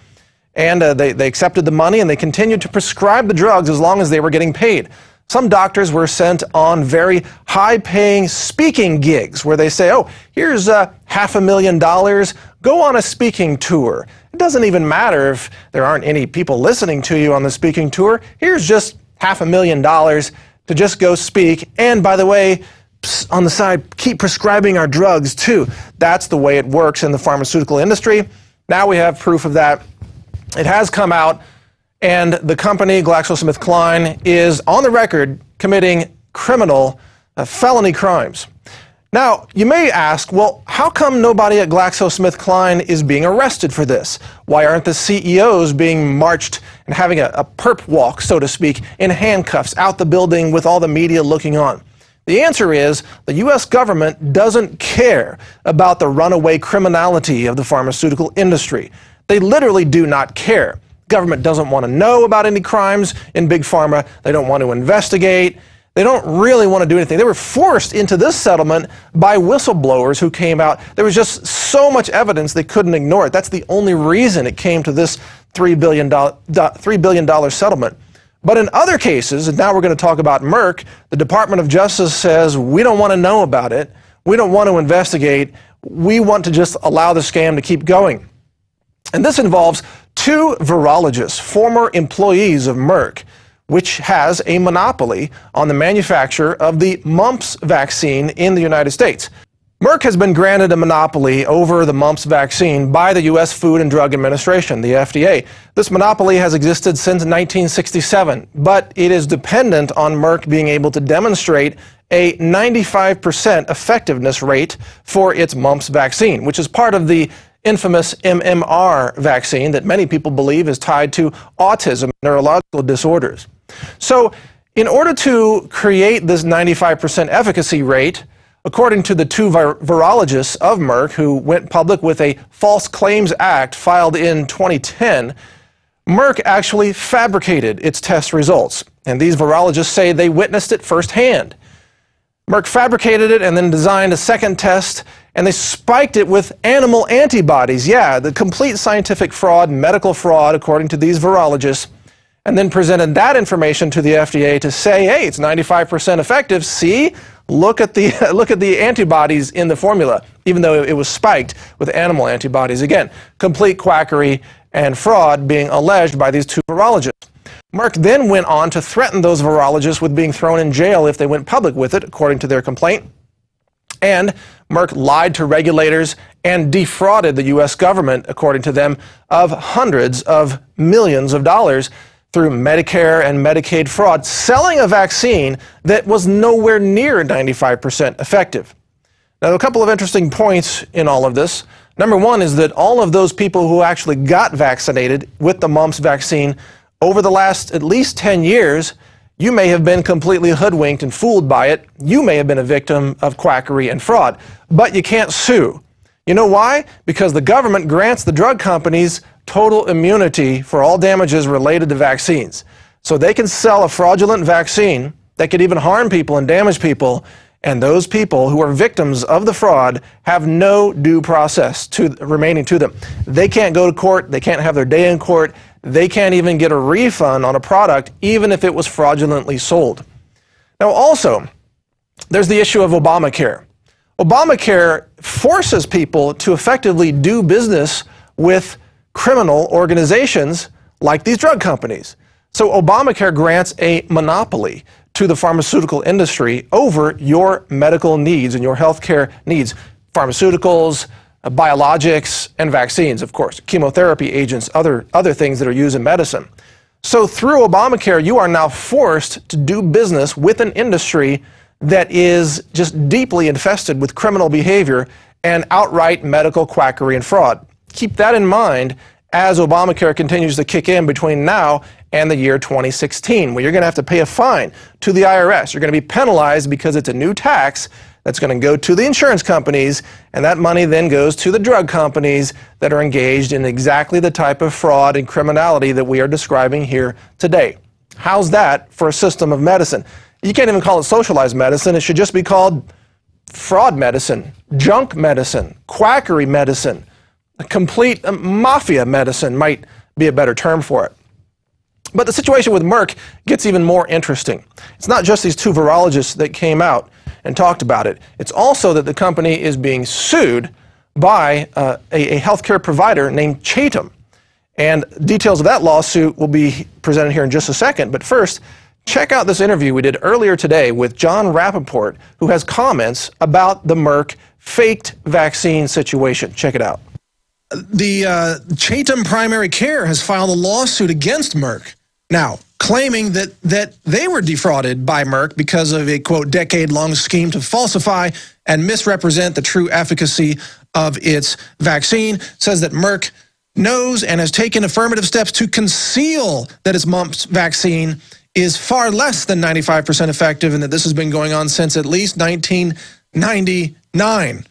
And they accepted the money and they continued to prescribe the drugs as long as they were getting paid. Some doctors were sent on very high-paying speaking gigs where they say, oh, here's $500,000, go on a speaking tour. It doesn't even matter if there aren't any people listening to you on the speaking tour. Here's just $500,000 to just go speak. And by the way, on the side, keep prescribing our drugs too. That's the way it works in the pharmaceutical industry. Now we have proof of that. It has come out, and the company, GlaxoSmithKline, is on the record committing criminal felony crimes. Now, you may ask, well, how come nobody at GlaxoSmithKline is being arrested for this? Why aren't the CEOs being marched and having a perp walk, so to speak, in handcuffs out the building with all the media looking on? The answer is the U.S. government doesn't care about the runaway criminality of the pharmaceutical industry. They literally do not care. Government doesn't want to know about any crimes in Big Pharma. They don't want to investigate. They don't really want to do anything. They were forced into this settlement by whistleblowers who came out. There was just so much evidence they couldn't ignore it. That's the only reason it came to this $3 billion settlement. But in other cases, and now we're going to talk about Merck, the Department of Justice says, we don't want to know about it. We don't want to investigate. We want to just allow the scam to keep going. And this involves two virologists, former employees of Merck, which has a monopoly on the manufacture of the mumps vaccine in the United States. Merck has been granted a monopoly over the mumps vaccine by the U.S. Food and Drug Administration, the FDA. This monopoly has existed since 1967, but it is dependent on Merck being able to demonstrate a 95% effectiveness rate for its mumps vaccine, which is part of the infamous MMR vaccine that many people believe is tied to autism and neurological disorders. So in order to create this 95% efficacy rate, according to the two virologists of Merck who went public with a False Claims Act filed in 2010, Merck actually fabricated its test results. And these virologists say they witnessed it firsthand. Merck fabricated it and then designed a second test, and they spiked it with animal antibodies. Yeah, the complete scientific fraud, medical fraud, according to these virologists, and then presented that information to the FDA to say, hey, it's 95% effective. See, look at the antibodies in the formula, even though it was spiked with animal antibodies. Again, complete quackery and fraud being alleged by these two virologists. Merck then went on to threaten those virologists with being thrown in jail if they went public with it, according to their complaint. And Merck lied to regulators and defrauded the U.S. government, according to them, of hundreds of millions of dollars through Medicare and Medicaid fraud, selling a vaccine that was nowhere near 95% effective. Now, a couple of interesting points in all of this. Number one is that all of those people who actually got vaccinated with the mumps vaccine over the last at least 10 years, you may have been completely hoodwinked and fooled by it. You may have been a victim of quackery and fraud, but you can't sue. You know why? Because the government grants the drug companies total immunity for all damages related to vaccines. So they can sell a fraudulent vaccine that could even harm people and damage people, and those people who are victims of the fraud have no due process remaining to them. They can't go to court. They can't have their day in court. They can't even get a refund on a product, even if it was fraudulently sold. Now also, there's the issue of Obamacare. Obamacare forces people to effectively do business with criminal organizations like these drug companies. So Obamacare grants a monopoly to the pharmaceutical industry over your medical needs and your healthcare needs. Pharmaceuticals, biologics, and vaccines, of course, chemotherapy agents, other things that are used in medicine. So through Obamacare, you are now forced to do business with an industry that is just deeply infested with criminal behavior and outright medical quackery and fraud. Keep that in mind as Obamacare continues to kick in between now and the year 2016, where you're going to have to pay a fine to the IRS. You're going to be penalized because it's a new tax that's going to go to the insurance companies, and that money then goes to the drug companies that are engaged in exactly the type of fraud and criminality that we are describing here today. How's that for a system of medicine? You can't even call it socialized medicine. It should just be called fraud medicine, junk medicine, quackery medicine. A complete mafia medicine might be a better term for it. But the situation with Merck gets even more interesting. It's not just these two virologists that came out and talked about it. It's also that the company is being sued by a healthcare provider named Chatham. And details of that lawsuit will be presented here in just a second. But first, check out this interview we did earlier today with John Rappaport, who has comments about the Merck faked vaccine situation. Check it out. The Chatham Primary Care has filed a lawsuit against Merck now, claiming that they were defrauded by Merck because of a, quote, decade-long scheme to falsify and misrepresent the true efficacy of its vaccine. Says that Merck knows and has taken affirmative steps to conceal that this mumps vaccine is far less than 95% effective, and that this has been going on since at least 1999.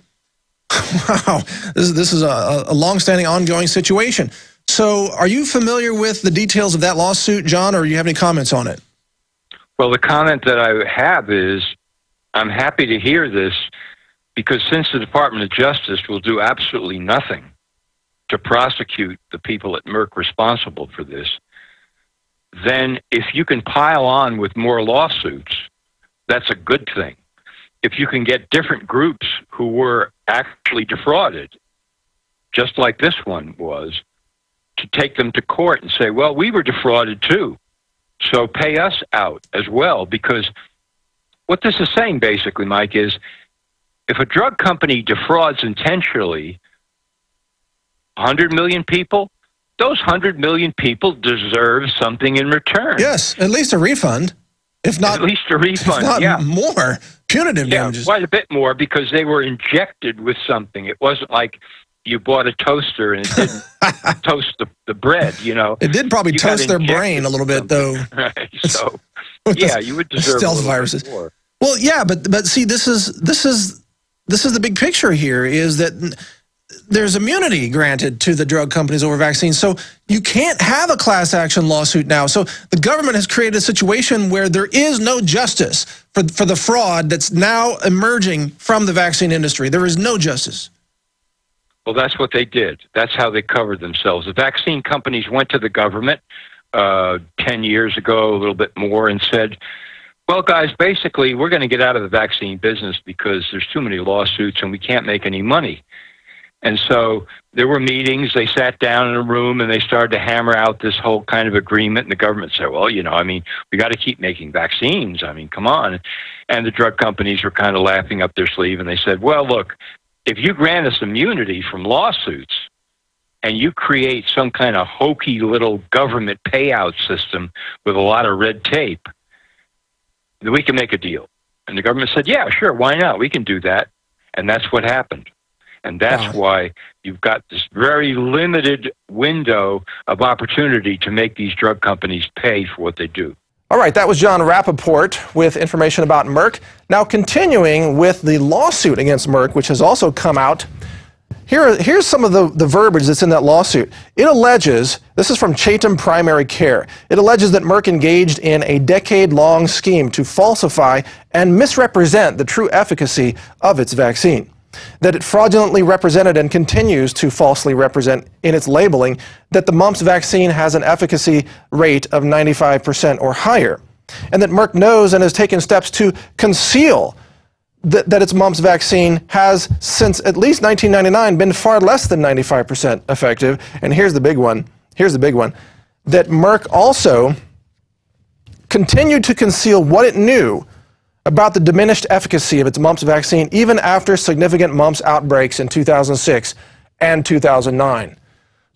Wow, this is a long-standing, ongoing situation. So are you familiar with the details of that lawsuit, John, or do you have any comments on it? Well, the comment that I have is I'm happy to hear this, because since the Department of Justice will do absolutely nothing to prosecute the people at Merck responsible for this, then if you can pile on with more lawsuits, that's a good thing. If you can get different groups who were actually defrauded, just like this one was, to take them to court and say, well, we were defrauded too, so pay us out as well. Because what this is saying basically, Mike, is if a drug company defrauds intentionally 100 million people, those 100 million people deserve something in return. Yes, at least a refund. If not, at least a refund, if not yeah. More punitive damages. Quite a bit more, because they were injected with something. It wasn't like you bought a toaster and it didn't toast the bread, you know. It did probably toast their brain a little bit, though. Right. So, yeah, you would deserve stealth a viruses. More. Well, yeah, but see, this is the big picture here, is that there's immunity granted to the drug companies over vaccines. So you can't have a class action lawsuit now. So the government has created a situation where there is no justice for the fraud that's now emerging from the vaccine industry. There is no justice. Well, that's what they did. That's how they covered themselves. The vaccine companies went to the government 10 years ago, a little bit more, and said, well, guys, basically, we're going to get out of the vaccine business because there's too many lawsuits and we can't make any money. And so there were meetings. They sat down in a room and they started to hammer out this whole kind of agreement. And the government said, well, you know, I mean, we got to keep making vaccines. I mean, come on. And the drug companies were kind of laughing up their sleeve. And they said, well, look, if you grant us immunity from lawsuits and you create some kind of hokey little government payout system with a lot of red tape, then we can make a deal. And the government said, yeah, sure, why not? We can do that. And that's what happened. And that's why you've got this very limited window of opportunity to make these drug companies pay for what they do. All right, that was John Rappaport with information about Merck. Now, continuing with the lawsuit against Merck, which has also come out, here's some of the verbiage that's in that lawsuit. It alleges, this is from Chatham Primary Care, it alleges that Merck engaged in a decade-long scheme to falsify and misrepresent the true efficacy of its vaccine. That it fraudulently represented and continues to falsely represent in its labeling that the mumps vaccine has an efficacy rate of 95% or higher, and that Merck knows and has taken steps to conceal that its mumps vaccine has, since at least 1999, been far less than 95% effective. And here's the big one. Here's the big one. That Merck also continued to conceal what it knew about the diminished efficacy of its mumps vaccine even after significant mumps outbreaks in 2006 and 2009.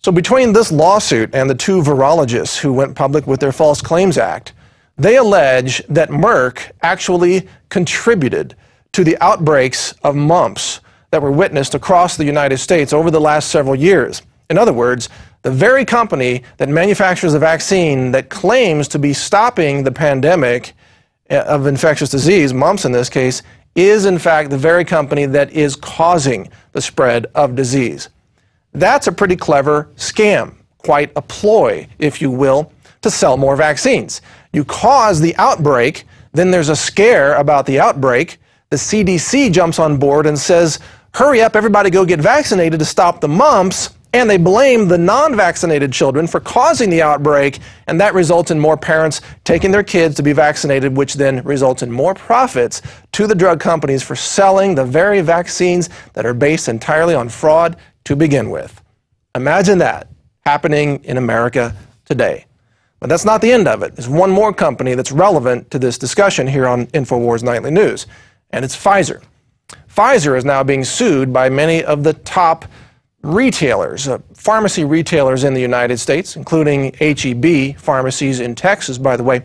So between this lawsuit and the two virologists who went public with their False Claims Act, they allege that Merck actually contributed to the outbreaks of mumps that were witnessed across the United States over the last several years. In other words, the very company that manufactures the vaccine that claims to be stopping the pandemic of infectious disease, mumps in this case, is in fact the very company that is causing the spread of disease. That's a pretty clever scam, quite a ploy, if you will, to sell more vaccines. You cause the outbreak, then there's a scare about the outbreak. The CDC jumps on board and says, hurry up, everybody go get vaccinated to stop the mumps, and they blame the non-vaccinated children for causing the outbreak, and that results in more parents taking their kids to be vaccinated, which then results in more profits to the drug companies for selling the very vaccines that are based entirely on fraud to begin with. Imagine that happening in America today. But that's not the end of it. There's one more company that's relevant to this discussion here on Infowars Nightly News, and it's Pfizer. Pfizer is now being sued by many of the top retailers, pharmacy retailers in the United States, including H-E-B pharmacies in Texas, by the way.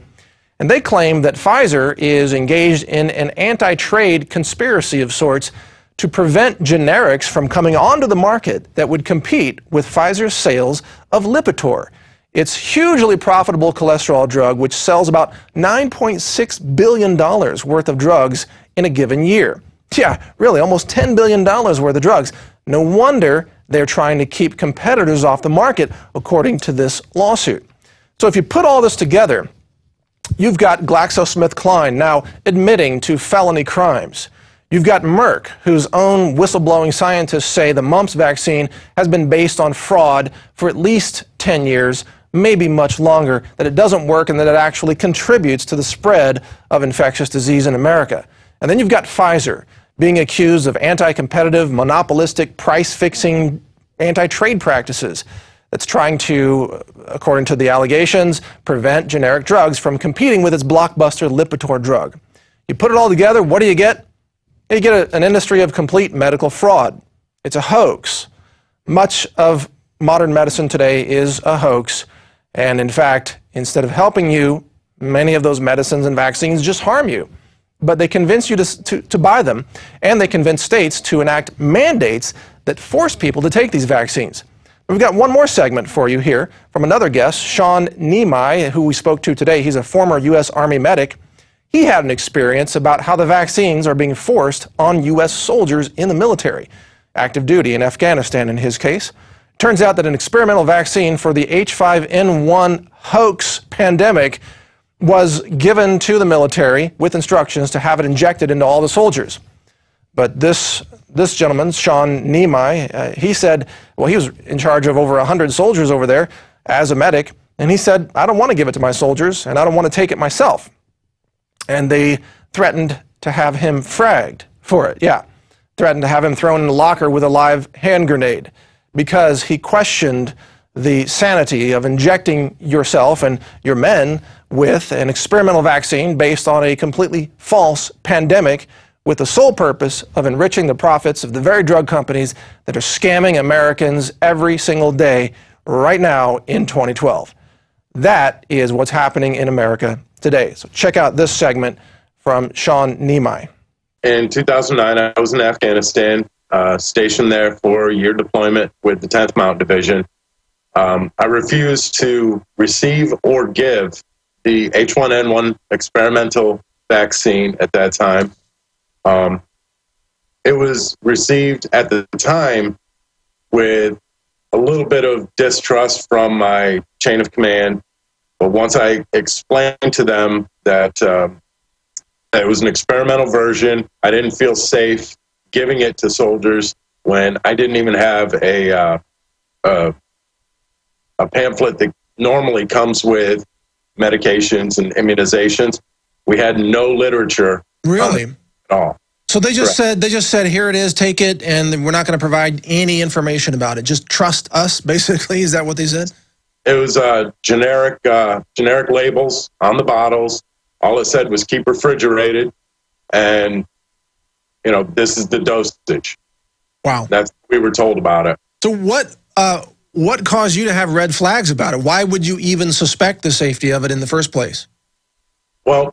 And they claim that Pfizer is engaged in an anti-trade conspiracy of sorts to prevent generics from coming onto the market that would compete with Pfizer's sales of Lipitor. It's hugely profitable cholesterol drug, which sells about $9.6 billion worth of drugs in a given year. Yeah, really, almost $10 billion worth of drugs. No wonder they're trying to keep competitors off the market, according to this lawsuit. So if you put all this together, you've got GlaxoSmithKline now admitting to felony crimes. You've got Merck, whose own whistleblowing scientists say the mumps vaccine has been based on fraud for at least 10 years, maybe much longer, that it doesn't work and that it actually contributes to the spread of infectious disease in America. And then you've got Pfizer being accused of anti-competitive, monopolistic, price-fixing, anti-trade practices that's trying to, according to the allegations, prevent generic drugs from competing with its blockbuster Lipitor drug. You put it all together, what do you get? You get an industry of complete medical fraud. It's a hoax. Much of modern medicine today is a hoax, and in fact, instead of helping you, many of those medicines and vaccines just harm you. But they convince you to buy them, and they convince states to enact mandates that force people to take these vaccines. We've got one more segment for you here from another guest, Sean Nimai, who we spoke to today. He's a former U.S. Army medic. He had an experience about how the vaccines are being forced on U.S. soldiers in the military, active duty in Afghanistan in his case. Turns out that an experimental vaccine for the H5N1 hoax pandemic was given to the military with instructions to have it injected into all the soldiers. But this gentleman, Sean Nimai, he said, well, he was in charge of over 100 soldiers over there as a medic, and he said, I don't want to give it to my soldiers, and I don't want to take it myself. And they threatened to have him fragged for it, yeah. Threatened to have him thrown in a locker with a live hand grenade because he questioned the sanity of injecting yourself and your men with an experimental vaccine based on a completely false pandemic with the sole purpose of enriching the profits of the very drug companies that are scamming Americans every single day right now in 2012. That is what's happening in America today. So check out this segment from Sean Nimai. In 2009, I was in Afghanistan, stationed there for a year deployment with the 10th Mountain Division. I refused to receive or give the H1N1 experimental vaccine at that time. It was received at the time with a little bit of distrust from my chain of command. But once I explained to them that it was an experimental version, I didn't feel safe giving it to soldiers when I didn't even have a pamphlet that normally comes with medications and immunizations. We had no literature really at all. So they just said, here it is, take it, and we're not going to provide any information about it. Just trust us, basically. Is that what they said? It was generic labels on the bottles. All it said was keep refrigerated, and this is the dosage. Wow, that's what we were told about it. So what caused you to have red flags about it? Why would you even suspect the safety of it in the first place? Well,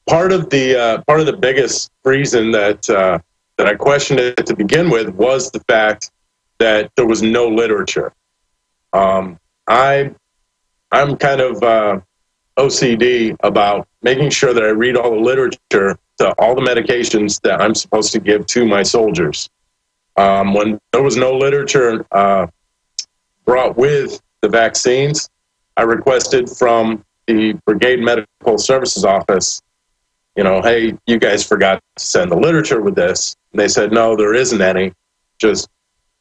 part of the biggest reason that I questioned it to begin with was the fact that there was no literature. I'm kind of OCD about making sure that I read all the literature to all the medications that I'm supposed to give to my soldiers. When there was no literature brought with the vaccines, I requested from the Brigade Medical Services Office, hey, you guys forgot to send the literature with this. And they said, no, there isn't any. Just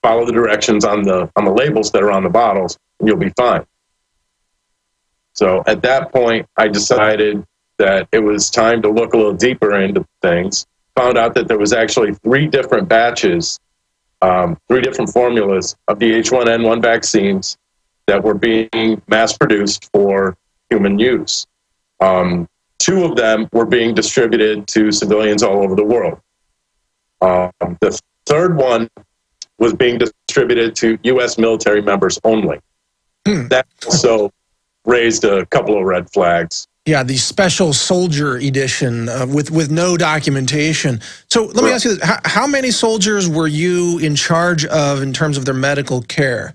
follow the directions on the labels that are on the bottles, and you'll be fine. So at that point, I decided that it was time to look a little deeper into things. Found out that there was actually 3 different batches, 3 different formulas of the H1N1 vaccines that were being mass-produced for human use. 2 of them were being distributed to civilians all over the world. The 3rd one was being distributed to U.S. military members only. That also raised a couple of red flags. Yeah, the special soldier edition with no documentation. So let me ask you this. How many soldiers were you in charge of in terms of their medical care?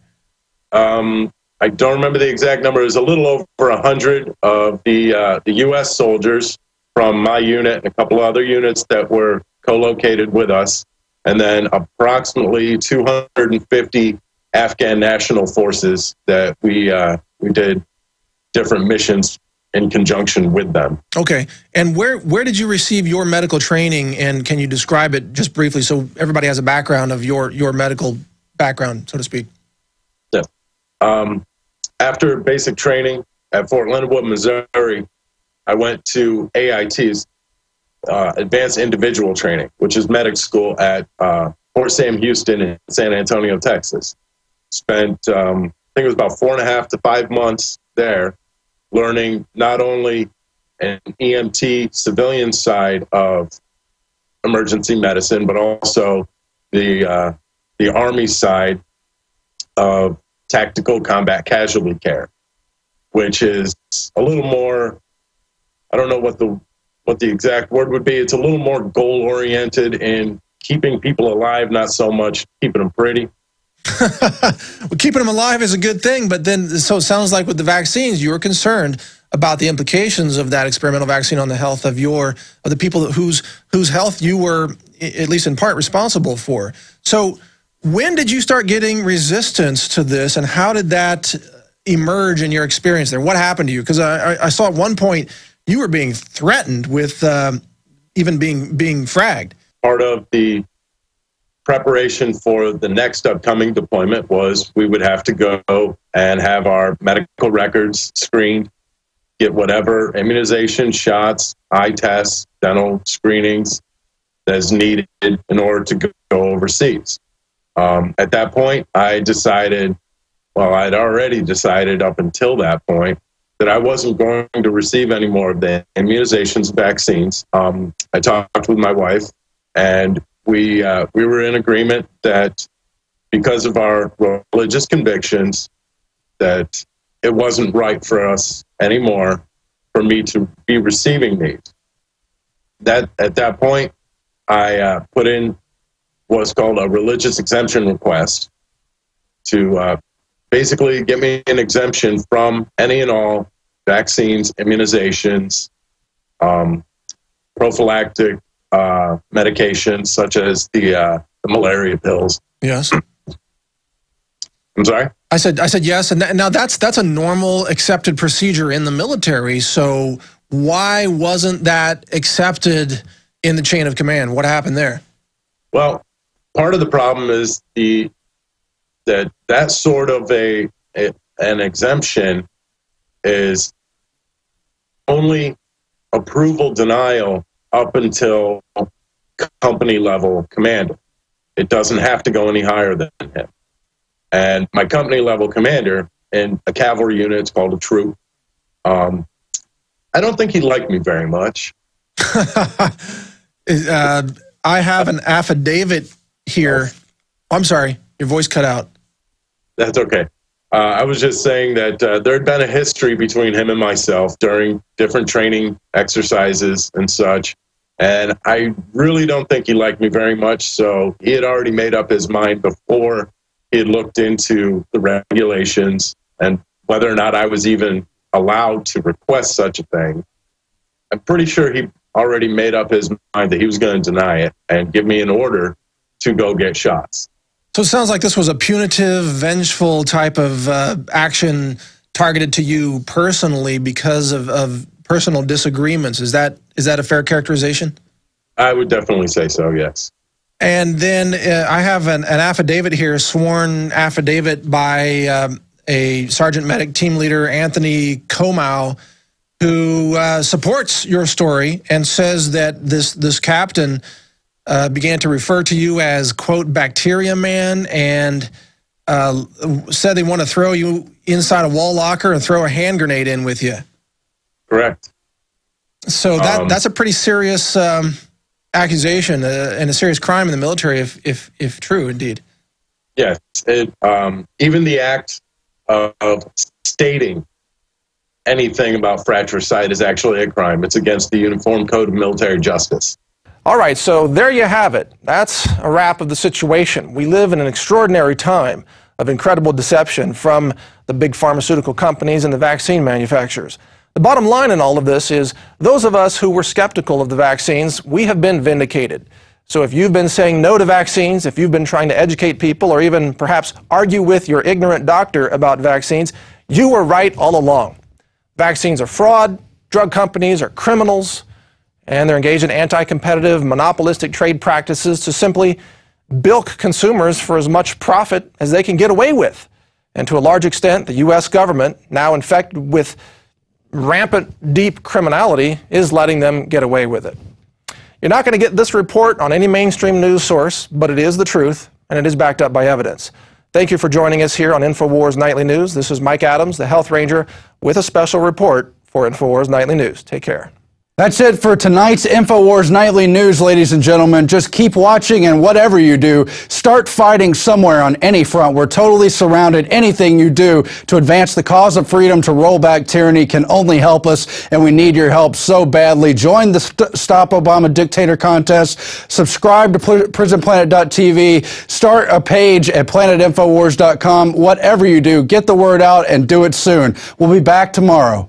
I don't remember the exact number. It was a little over 100 of the U.S. soldiers from my unit and a couple of other units that were co-located with us, and then approximately 250 Afghan national forces that we did different missions in conjunction with them. Okay, and where did you receive your medical training, and can you describe it just briefly so everybody has a background of your medical background, so to speak? Yeah. After basic training at Fort Leonard Wood, Missouri, I went to AIT's Advanced Individual Training, which is medic school at Fort Sam Houston in San Antonio, Texas. Spent, I think it was about 4.5 to 5 months there, learning not only an EMT civilian side of emergency medicine, but also the Army side of tactical combat casualty care, which is a little more, I don't know what the exact word would be. It's a little more goal oriented in keeping people alive, not so much keeping them pretty. Well, keeping them alive is a good thing, but then, so it sounds like with the vaccines, you were concerned about the implications of that experimental vaccine on the health of the people whose health you were, at least in part, responsible for. So when did you start getting resistance to this, and how did that emerge in your experience there? What happened to you? Because I saw at one point you were being threatened with even being fragged. Part of the preparation for the next upcoming deployment was we would have to go and have our medical records screened, get whatever immunization shots, eye tests, dental screenings that's needed in order to go overseas. At that point, I decided, well, I'd already decided up until that point that I wasn't going to receive any more of the immunizations, vaccines. I talked with my wife, and we were in agreement that because of our religious convictions, that it wasn't right for us anymore for me to be receiving these. That at that point, I put in what's called a religious exemption request to basically get me an exemption from any and all vaccines, immunizations, prophylactic medications such as the malaria pills. Yes. I'm sorry? I said yes, and now that's a normal accepted procedure in the military. So why wasn't that accepted in the chain of command? What happened there? Well, part of the problem is that sort of an exemption is only approval denial up until company level commander. It doesn't have to go any higher than him. And my company level commander in a cavalry unit, it's called a troop. I don't think he liked me very much. I have an affidavit here. I'm sorry, your voice cut out. That's okay. I was just saying that there had been a history between him and myself during different training exercises and such. And I really don't think he liked me very much. So he had already made up his mind before he had looked into the regulations and whether or not I was even allowed to request such a thing. I'm pretty sure he already made up his mind that he was going to deny it and give me an order to go get shots. So it sounds like this was a punitive, vengeful type of action targeted to you personally because of personal disagreements. Is that a fair characterization? I would definitely say so, yes. And then I have an affidavit here, a sworn affidavit by a Sergeant Medic Team Leader, Anthony Comau, who supports your story and says that this captain began to refer to you as, quote, bacteria man, and said they want to throw you inside a wall locker and throw a hand grenade in with you. Correct. So that's a pretty serious accusation and a serious crime in the military if true, indeed. Yes. Even the act of stating anything about fratricide is actually a crime. It's against the Uniform Code of Military Justice. All right, so there you have it. That's a wrap of the situation. We live in an extraordinary time of incredible deception from the big pharmaceutical companies and the vaccine manufacturers. The bottom line in all of this is those of us who were skeptical of the vaccines, we have been vindicated. So if you've been saying no to vaccines, if you've been trying to educate people or even perhaps argue with your ignorant doctor about vaccines, you were right all along. Vaccines are fraud, drug companies are criminals, and they're engaged in anti-competitive, monopolistic trade practices to simply bilk consumers for as much profit as they can get away with. And to a large extent, the U.S. government, now infected with rampant, deep criminality, is letting them get away with it. You're not going to get this report on any mainstream news source, but it is the truth, and it is backed up by evidence. Thank you for joining us here on Infowars Nightly News. This is Mike Adams, the Health Ranger, with a special report for Infowars Nightly News. Take care. That's it for tonight's Infowars Nightly News, ladies and gentlemen. Just keep watching, and whatever you do, start fighting somewhere on any front. We're totally surrounded. Anything you do to advance the cause of freedom, to roll back tyranny, can only help us, and we need your help so badly. Join the Stop Obama Dictator contest. Subscribe to PrisonPlanet.tv. Start a page at PlanetInfowars.com. Whatever you do, get the word out and do it soon. We'll be back tomorrow.